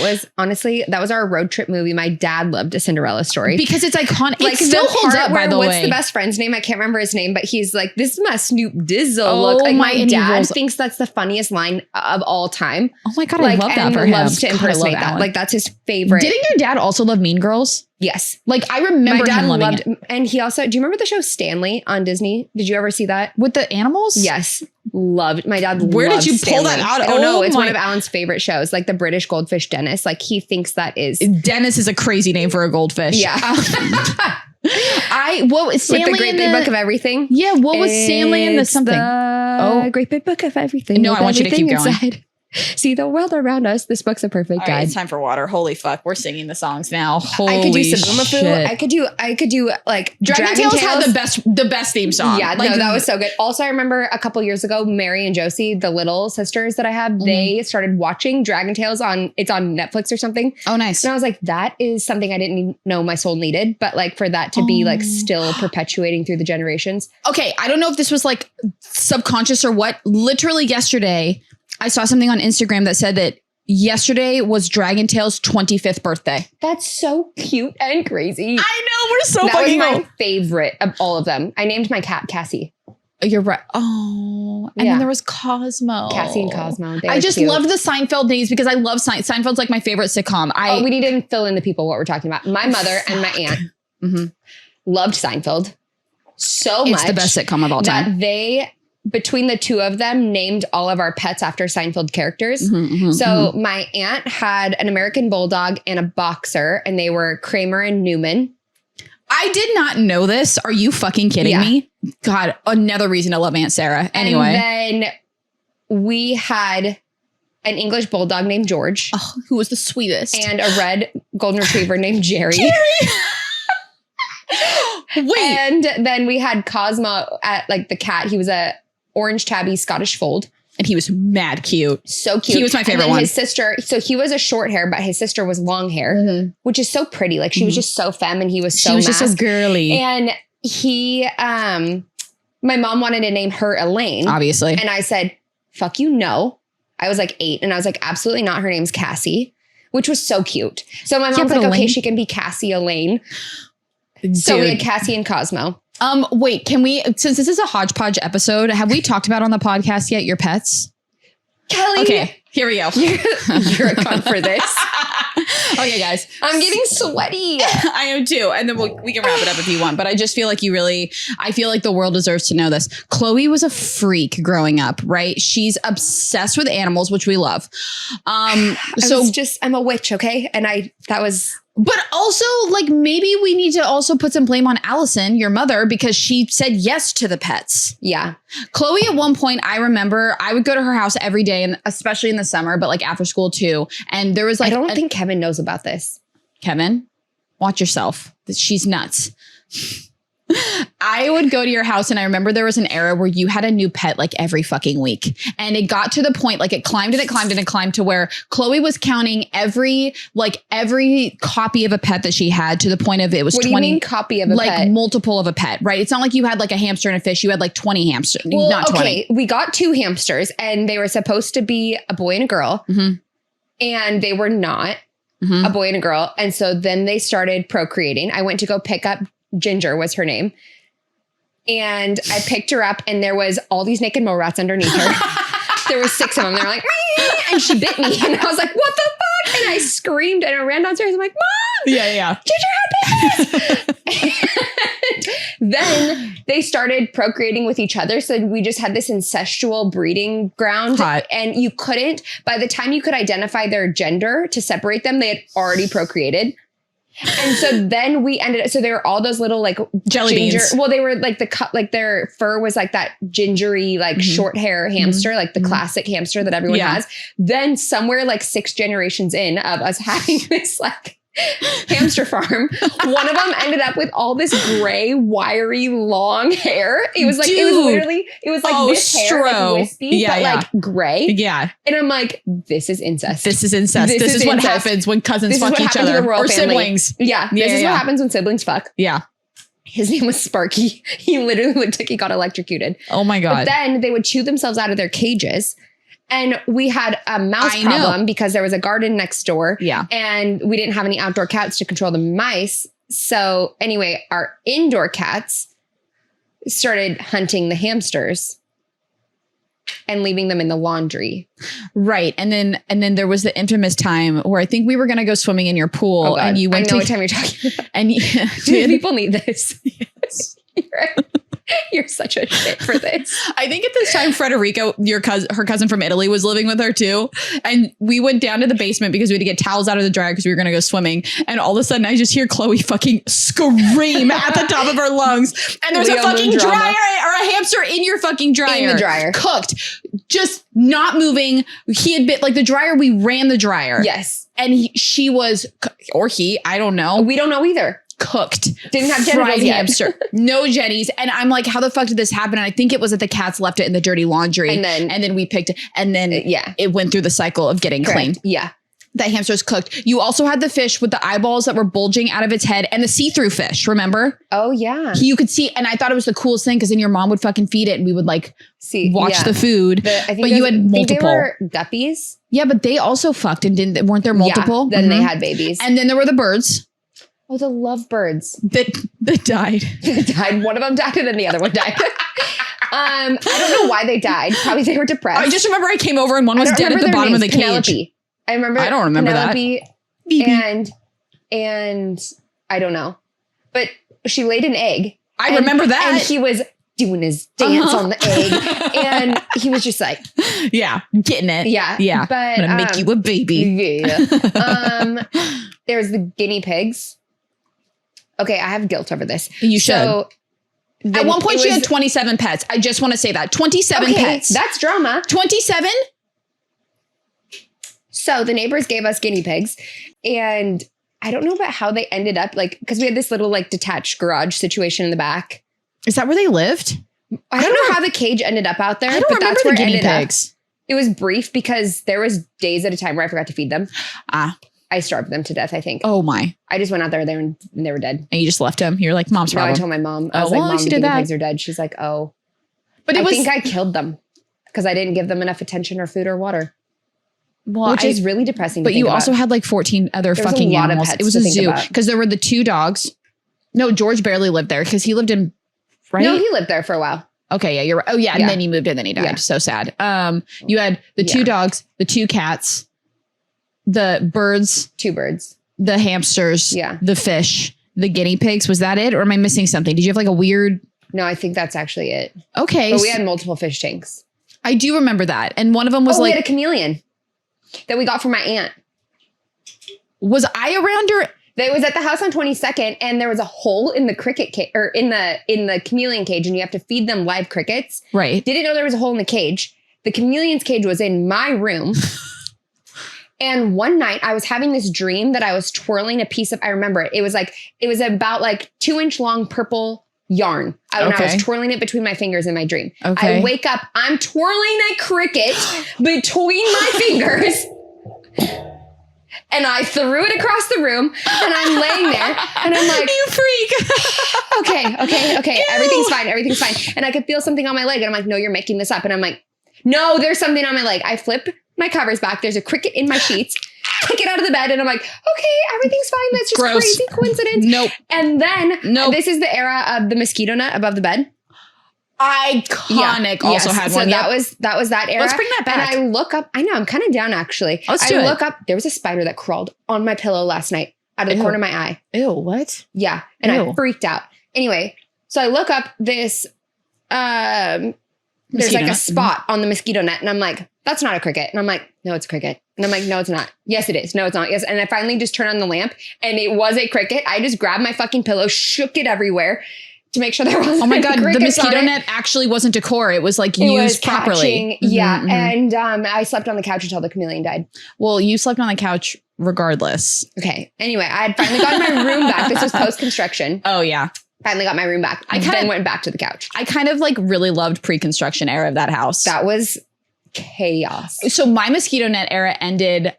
that was our road trip movie. My dad loved A Cinderella Story. Because it's iconic. Like, it still holds up, by the way. What's the best friend's name? I can't remember his name, but he's like, this is my Snoop Dizzle Oh, look. Like, my dad Rules. thinks that's the funniest line of all time. Oh my God, Like, I love that and for him. loves to God, I love impersonate that. Alan. Like, that's his favorite. Didn't your dad also love Mean Girls? Yes. Like, I remember My dad him loving loved it. and he also, do you remember the show Stanley on Disney? Did you ever see that? With the animals? Yes. Loved. My dad Where did loved you pull that Stanley. out? I don't know. Oh It's my- one of Alan's favorite shows, like the British goldfish Dennis. Like, he thinks that is. Dennis is a crazy name for a goldfish. Yeah. What was Stanley With the Great in Big the Book of Everything. Yeah, what was Stanley in the It's something? The Great Big Book of Everything. No, with I want you to keep everything going. inside. See the world around us. This book's a perfect All guide. right, it's time for water. Holy fuck, we're singing the songs now. Holy I could do Sabumafu. shit. I could do like Dragon Tales had the best theme song. Yeah, Like, no, that was so good. Also, I remember a couple years ago, Mary and Josie, the little sisters that I have, they started watching Dragon Tales it's on Netflix or something. Oh, nice. And I was like, that is something I didn't even know my soul needed. But like for that to be like still perpetuating through the generations. Okay, I don't know if this was like subconscious or what. Literally yesterday, I saw something on Instagram that said that yesterday was Dragon Tale's 25th birthday. That's so cute and crazy. I know, we're so That was fucking my old. favorite of all of them. I named my cat Cassie. You're right. Oh, and Yeah. then there was Cosmo. Cassie and Cosmo. They I were just cute. loved the Seinfeld days because I love Seinfeld's like my favorite sitcom. We need to fill in the people what we're talking about. My mother and my aunt Mhm. loved Seinfeld so much. It's the best sitcom of all time. That they, between the two of them, named all of our pets after Seinfeld characters. Mhm, So my aunt had an American Bulldog and a boxer, and they were Kramer and Newman. I did not know this. Are you fucking kidding Yeah. me? God, another reason to love Aunt Sarah. Anyway. And then we had an English Bulldog named George Oh, who was the sweetest? and a red Golden Retriever named Jerry. Wait. And then we had Cosmo at like the cat. He was a orange tabby Scottish fold. And he was mad cute. So cute. He was my favorite and then one. His sister, so he was a short hair, but his sister was long hair, which is so pretty. Like she was just so femme and he was so She was just so masked. girly. And he, my mom wanted to name her Elaine. Obviously. And I said, fuck you, no. I was like 8 and I was like, absolutely not. Her name's Cassie, which was so cute. So my mom's but like, okay, Elaine- she can be Cassie Elaine. So we had Cassie and Cosmo. Wait, can we, since this is a hodgepodge episode, have we talked about on the podcast yet your pets? Kelly. Okay, here we go. You're a cunt for this. Okay, guys. I'm getting sweaty. I am too. And then we can wrap it up if you want. But I just feel like I feel like the world deserves to know this. Chloe was a freak growing up, right? She's obsessed with animals, which we love. I'm a witch, okay? And But also, like, maybe we need to also put some blame on Allison, your mother, because she said yes to the pets. yeah. Chloe, at one point, I remember I would go to her house every day, and especially in the summer, but like after school too. And there was like, I don't think Kevin knows about this. Kevin, watch yourself. She's nuts. I would go to your house and I remember there was an era where you had a new pet like every fucking week. And it got to the point, like it climbed and it climbed and it climbed to where Chloe was counting every copy of a pet that she had to the point of it was What 20. do you mean copy of a like pet? multiple of a pet, right? It's not like you had like a hamster and a fish. You had like 20 hamsters, Well, not 20. okay, we got 2 hamsters and they were supposed to be a boy and a girl. Mhm. And they were not Mhm. a boy and a girl. And so then they started procreating. I went to go pick up Ginger was her name. And I picked her up and there was all these naked mole rats underneath her. There was 6 of them. They were like, "Meow," and she bit me. And I was like, what the fuck? And I screamed and I ran downstairs. I'm like, Mom, Yeah. Ginger had babies. And then they started procreating with each other. So we just had this incestual breeding ground. Hot. And you couldn't, by the time you could identify their gender to separate them, they had already procreated. And so then we ended up, so there were all those little like Jelly beans. Well, they were like like their fur was like that gingery, like short hair hamster, like the classic hamster that everyone has. Then somewhere like 6 generations in of us having this like hamster farm, one of them ended up with all this gray, wiry, long hair. It was like, it was literally, it was like this hair, like wispy, but like gray. Yeah. And I'm like, this is incest. This is incest. This is what incest. happens when cousins This is fuck what each happened to other the royal or family. siblings. Yeah. This is yeah. what happens when siblings fuck. Yeah. His name was Sparky. He literally looked like he got electrocuted. Oh my God. But then they would chew themselves out of their cages And we had a mouse problem because there was a garden next door. Yeah. And we didn't have any outdoor cats to control the mice. So anyway, our indoor cats started hunting the hamsters and leaving them in the laundry. Right. And then there was the infamous time where I think we were going to go swimming in your pool and you went I know what time you're talking about. And people need this. Yes. You're such a shit for this. I think at this time, Frederica, her cousin from Italy, was living with her too. And we went down to the basement because we had to get towels out of the dryer because we were going to go swimming. And all of a sudden I just hear Chloe fucking scream at the top of her lungs. And there's a fucking dryer or a hamster in your fucking dryer. In the dryer. Cooked. Just not moving. He had been like the dryer. We ran the dryer. Yes. And she was, or he, I don't know. We don't know either. Cooked. Didn't have genitals yet. Hamster. No jennies. And I'm like, how the fuck did this happen? And I think it was that the cats left it in the dirty laundry. And then we picked it. And then it went through the cycle of getting clean. Yeah. That hamster's cooked. You also had the fish with the eyeballs that were bulging out of its head and the see-through fish, remember? Oh, yeah. You could see, and I thought it was the coolest thing because then your mom would fucking feed it and we would like watch the food. But you had multiple. They were guppies. Yeah, but they also fucked and weren't there multiple? Yeah, then they had babies. And then there were the birds. Oh, the lovebirds. That died. They died. One of them died and then the other one died. I don't know why they died. Probably they were depressed. I just remember I came over and one was dead at the bottom of the Penelope. cage. I don't remember Penelope that. And I don't know. But she laid an egg. I remember that. And he was doing his dance on the egg. And he was just like. Yeah. Getting it. Yeah. Yeah. But I'm going to make you a baby. Yeah. There's the guinea pigs. Okay. I have guilt over this. You should. At one point she had 27 pets. I just want to say that. 27 pets. That's drama. 27? So the neighbors gave us guinea pigs and I don't know about how they ended up because we had this little detached garage situation in the back. Is that where they lived? I don't know how the cage ended up out there, I don't but remember that's where the it guinea ended pigs. up. It was brief because there was days at a time where I forgot to feed them. I starved them to death, I think. Oh my. I just went out there and they were dead. And you just left them. You're like, mom's problem. No, I told my mom. I was like, Mom, the guinea pigs are dead. She's like, oh. But I think I killed them because I didn't give them enough attention or food or water. Well, which is really depressing. But you also had 14 other fucking animals. It was a zoo because there were the 2 dogs. No, George barely lived there because he lived in, right? No, he lived there for a while. Okay, yeah, you're right. Oh yeah, and then he moved in, then he died. Yeah. So sad. You had the 2 dogs, the 2 cats, the birds, 2 birds, the hamsters, the fish, the guinea pigs. Was that it, or am I missing something? Did you have a weird? No, I think that's actually it. Okay, but we had multiple fish tanks. I do remember that, and one of them was we had a chameleon that we got from my aunt. Was I around her? It was at the house on 22nd, and there was a hole in the cricket cage, or in the chameleon cage, and you have to feed them live crickets. Right. Didn't know there was a hole in the cage. The chameleon's cage was in my room. And one night I was having this dream that I was twirling a piece of, I remember it. It was about 2-inch long purple yarn. And I was twirling it between my fingers in my dream. Okay. I wake up, I'm twirling a cricket between my fingers. And I threw it across the room and I'm laying there and I'm like, you freak. Okay. Ew. Everything's fine. And I could feel something on my leg and I'm like, no, you're making this up. And I'm like, no, there's something on my leg. I flip my covers back. There's a cricket in my sheets. Kick it out of the bed. And I'm like, okay, everything's fine. That's just crazy coincidence. Nope. And then this is the era of the mosquito net above the bed. Iconic. Also had one. So that was that era. Let's bring that back. And I look up. I know I'm kind of down actually. Let's do it. I look up. There was a spider that crawled on my pillow last night out of the corner of my eye. Ew. What? Yeah. And I freaked out. Anyway, so I look up this. There's a spot on the mosquito net, and I'm like, that's not a cricket. And I'm like, no, it's a cricket. And I'm like, no, it's not. Yes, it is. No, it's not. Yes. And I finally just turned on the lamp, and it was a cricket. I just grabbed my fucking pillow, shook it everywhere to make sure there wasn't. Oh my God, the mosquito net actually wasn't decor. It was used properly. Yeah. Mm-hmm. And I slept on the couch until the chameleon died. Well, you slept on the couch regardless. Okay. Anyway, I had finally gotten my room back. This was post-construction. Oh yeah. Finally got my room back. I then went back to the couch. I kind of really loved pre-construction era of that house. That was chaos. So my mosquito net era ended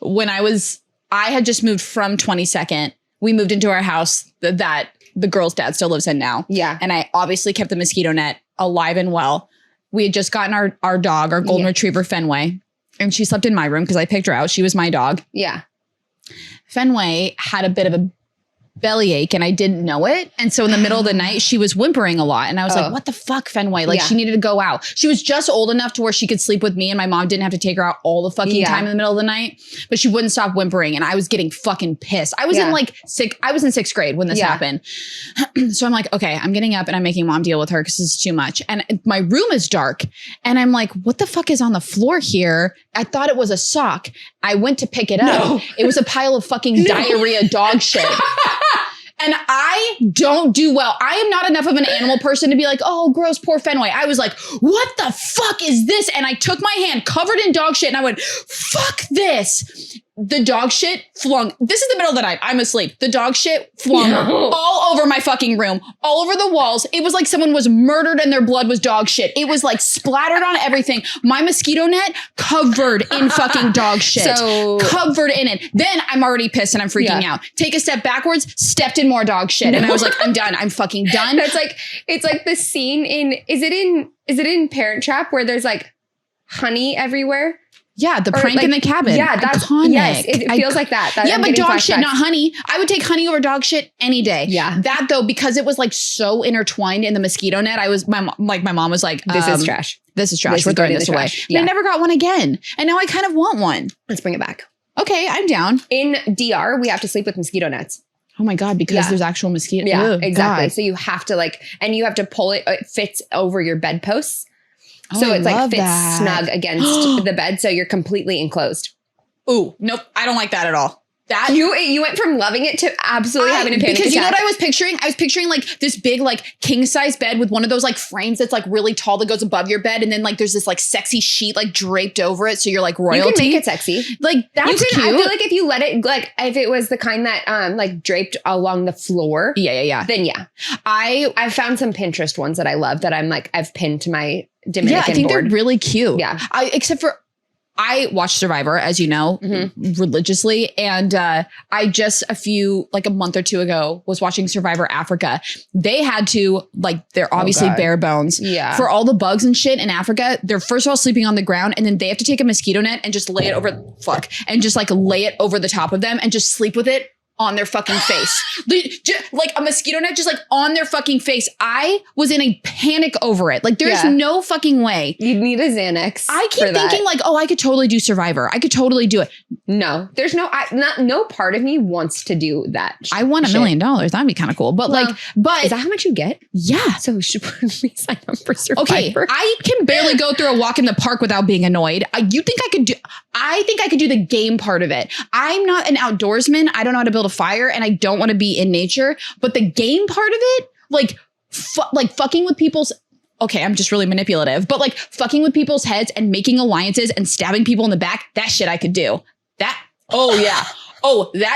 when I had just moved from 22nd. We moved into our house that the girl's dad still lives in now. Yeah. And I obviously kept the mosquito net alive and well. we had just gotten our dog, our golden retriever Fenway, and she slept in my room because I picked her out. She was my dog. Yeah. Fenway had a bit of a bellyache and I didn't know it. And so in the middle of the night, she was whimpering a lot. And I was like, what the fuck, Fenway? Like she needed to go out. She was just old enough to where she could sleep with me and my mom didn't have to take her out all the fucking time in the middle of the night. But she wouldn't stop whimpering and I was getting fucking pissed. I was in sixth grade when this happened. So I'm like, okay, I'm getting up and I'm making mom deal with her because this is too much. And my room is dark. And I'm like, what the fuck is on the floor here? I thought it was a sock. I went to pick it up. It was a pile of fucking diarrhea dog shit. And I don't do well. I am not enough of an animal person to be like, oh, gross, poor Fenway. I was like, what the fuck is this? And I took my hand covered in dog shit and I went, fuck this. The dog shit flung. This is the middle of the night. I'm asleep. The dog shit flung all over my fucking room, all over the walls. It was like someone was murdered and their blood was dog shit. It was like splattered on everything. My mosquito net covered in fucking dog shit. Covered in it. Then I'm already pissed and I'm freaking out. Take a step backwards, stepped in more dog shit. And I was like, I'm done. I'm fucking done. It's like the scene is it in Parent Trap where there's like honey everywhere? Yeah, the prank in the cabin. Yeah, that's iconic. Yes, it feels like that. But dog shit, not honey. I would take honey over dog shit any day. Yeah. That though, because it was like so intertwined in the mosquito net, my mom was like, this is trash. This is trash. We're throwing this away. And I never got one again. And now I kind of want one. Let's bring it back. Okay, I'm down. In DR, we have to sleep with mosquito nets. Oh my God, because there's actual mosquito. Yeah, exactly. God. So you have to and you have to pull it. It fits over your bedposts. So it's like fits snug against the bed. So you're completely enclosed. Ooh, nope. I don't like that at all. That you went from loving it to absolutely having a panic attack. Because you know what I was picturing? I was picturing like this big like king size bed with one of those like frames that's like really tall that goes above your bed. And then like there's this like sexy sheet like draped over it. So you're like royalty. You can make it sexy. Like that's cute. I feel like if you let it, like if it was the kind that like draped along the floor. Yeah. Then yeah. I've found some Pinterest ones that I love that I'm like, I've pinned to my Dominican board. I think they're really cute. Yeah. Except for I watch Survivor, as you know, religiously. And I just a month or two ago was watching Survivor Africa. They had to, like, they're obviously bare bones. Yeah. For all the bugs and shit in Africa, they're first of all sleeping on the ground and then they have to take a mosquito net and just lay it over, and just like lay it over the top of them and just sleep with it on their fucking face. Like a mosquito net just like on their fucking face. I was in a panic over it. Like there's no fucking way. You'd need a Xanax. I keep thinking like, oh, I could totally do Survivor. I could totally do it. No, there's no part of me wants to do that. I won $1 million. That'd be kind of cool. But but is that how much you get? Yeah. So we should sign up for Survivor. Okay. I can barely go through a walk in the park without being annoyed. I think I could do the game part of it. I'm not an outdoorsman. I don't know how to build a fire and I don't want to be in nature, but the game part of it, like fucking with people's, okay, I'm just really manipulative, but like fucking with people's heads and making alliances and stabbing people in the back, that shit I could do. That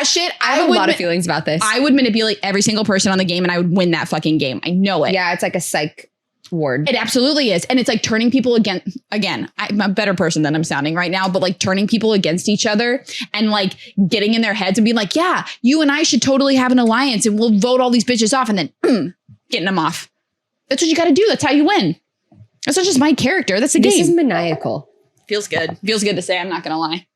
shit. I have a lot of feelings about this. I would manipulate every single person on the game and I would win that fucking game. I know it. Yeah, it's like a psych ward. It absolutely is. And it's like turning people again, I'm a better person than I'm sounding right now, but like turning people against each other and like getting in their heads and being like, yeah, you and I should totally have an alliance and we'll vote all these bitches off and then getting them off. That's what you got to do. That's how you win. That's not just my character. That's the game. This is maniacal. Feels good. Feels good to say. I'm not going to lie.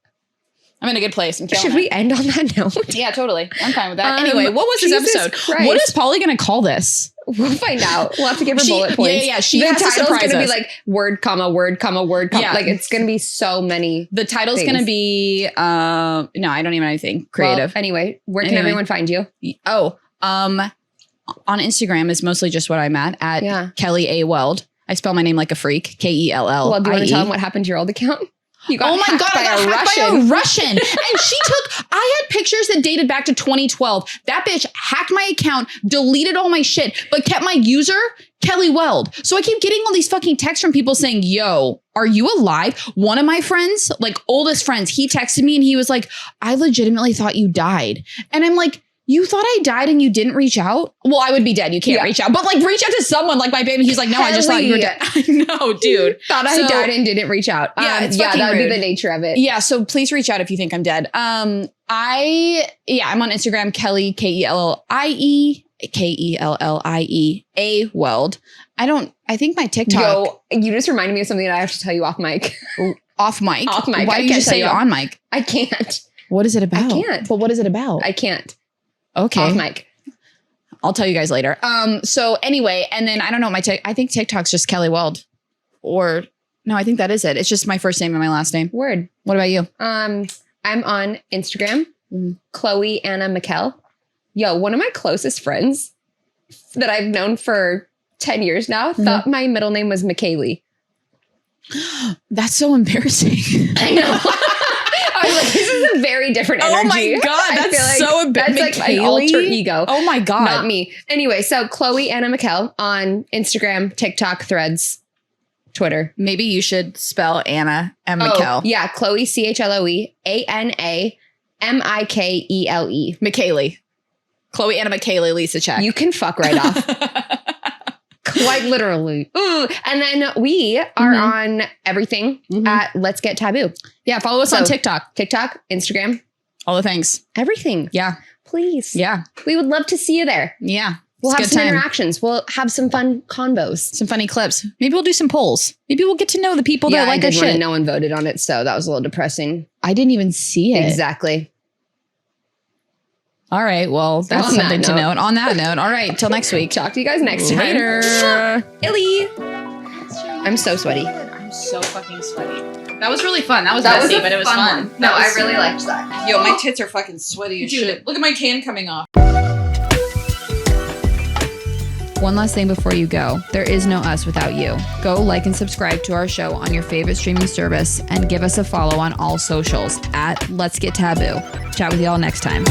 I'm in a good place. I'm killing Should we end on that note? Yeah, totally. I'm fine with that. Anyway, what was this episode? Christ. What is Polly going to call this? We'll find out. We'll have to give her bullet points. Yeah. She the has to surprise us. Title's going to be like word, comma, word, comma, word, comma. Yeah. Like it's going to be so many. The title's going to be, no, I don't even have anything creative. Well, anyway, where can everyone find you? On Instagram is mostly just what I'm at Kelly A. Weld. I spell my name like a freak. Kellie. Well, do you want to tell them what happened to your old account? You got I got hacked by a Russian. And I had pictures that dated back to 2012. That bitch hacked my account, deleted all my shit, but kept my user, Kelly Weld. So I keep getting all these fucking texts from people saying, yo, are you alive? One of my friends, like oldest friends, he texted me and he was like, I legitimately thought you died. And I'm like, you thought I died and you didn't reach out? Well, I would be dead. You can't reach out. But like reach out to someone like my baby. He's like, no, I just thought you were dead. I know, dude. Thought I died and didn't reach out. Yeah, that would be the nature of it. Yeah, so please reach out if you think I'm dead. I'm on Instagram, Kelly, Kellie. KELLIE Weld. I think my TikTok. Yo, you just reminded me of something that I have to tell you off mic. Off mic? Off mic. Why do you just say it on mic? I can't. What is it about? I can't. But what is it about? I can't. Okay. Off mic. I'll tell you guys later. So anyway, and then I don't know, I think TikTok's just Kelly Weld. Or no, I think that is it. It's just my first name and my last name. Word. What about you? I'm on Instagram, Chloe Anna McKell. Yo, one of my closest friends that I've known for 10 years now thought my middle name was McKaylee. That's so embarrassing. I know. I was like, this is a very different energy. Oh my God, that's like so embarrassing. That's like my alter ego. Oh my God. Not me. Anyway, so Chloe Anna McKell on Instagram, TikTok, Threads, Twitter. Maybe you should spell Anna and McKell. Yeah, Chloe, CHLOE, ANAMIKELE. McKaylee. Chloe Anna McKaylee, Lisa check. You can fuck right off. Quite literally. Ooh. And then we are on everything at Let's Get Taboo. Yeah, follow us on TikTok. TikTok, Instagram. All the things. Everything. Yeah. Please. Yeah. We would love to see you there. Yeah. We'll It's have a good some time. interactions. We'll have some fun convos. Some funny clips. Maybe we'll do some polls. Maybe we'll get to know the people that like I our did one and shit. no one voted on it, so that was a little depressing. I didn't even see it. Exactly. All right. Well, that's On that something to note. note. On that note. All right. Till next week. Talk to you guys next time. Later. Illy. I'm so sweaty. I'm so fucking sweaty. That was really fun. That was That was messy, a but it was fun fun. one. No, I really liked that. Yo, my tits are fucking sweaty as shit. Look at my tan coming off. One last thing before you go. There is no us without you. Go like and subscribe to our show on your favorite streaming service and give us a follow on all socials at Let's Get Taboo. Chat with y'all next time.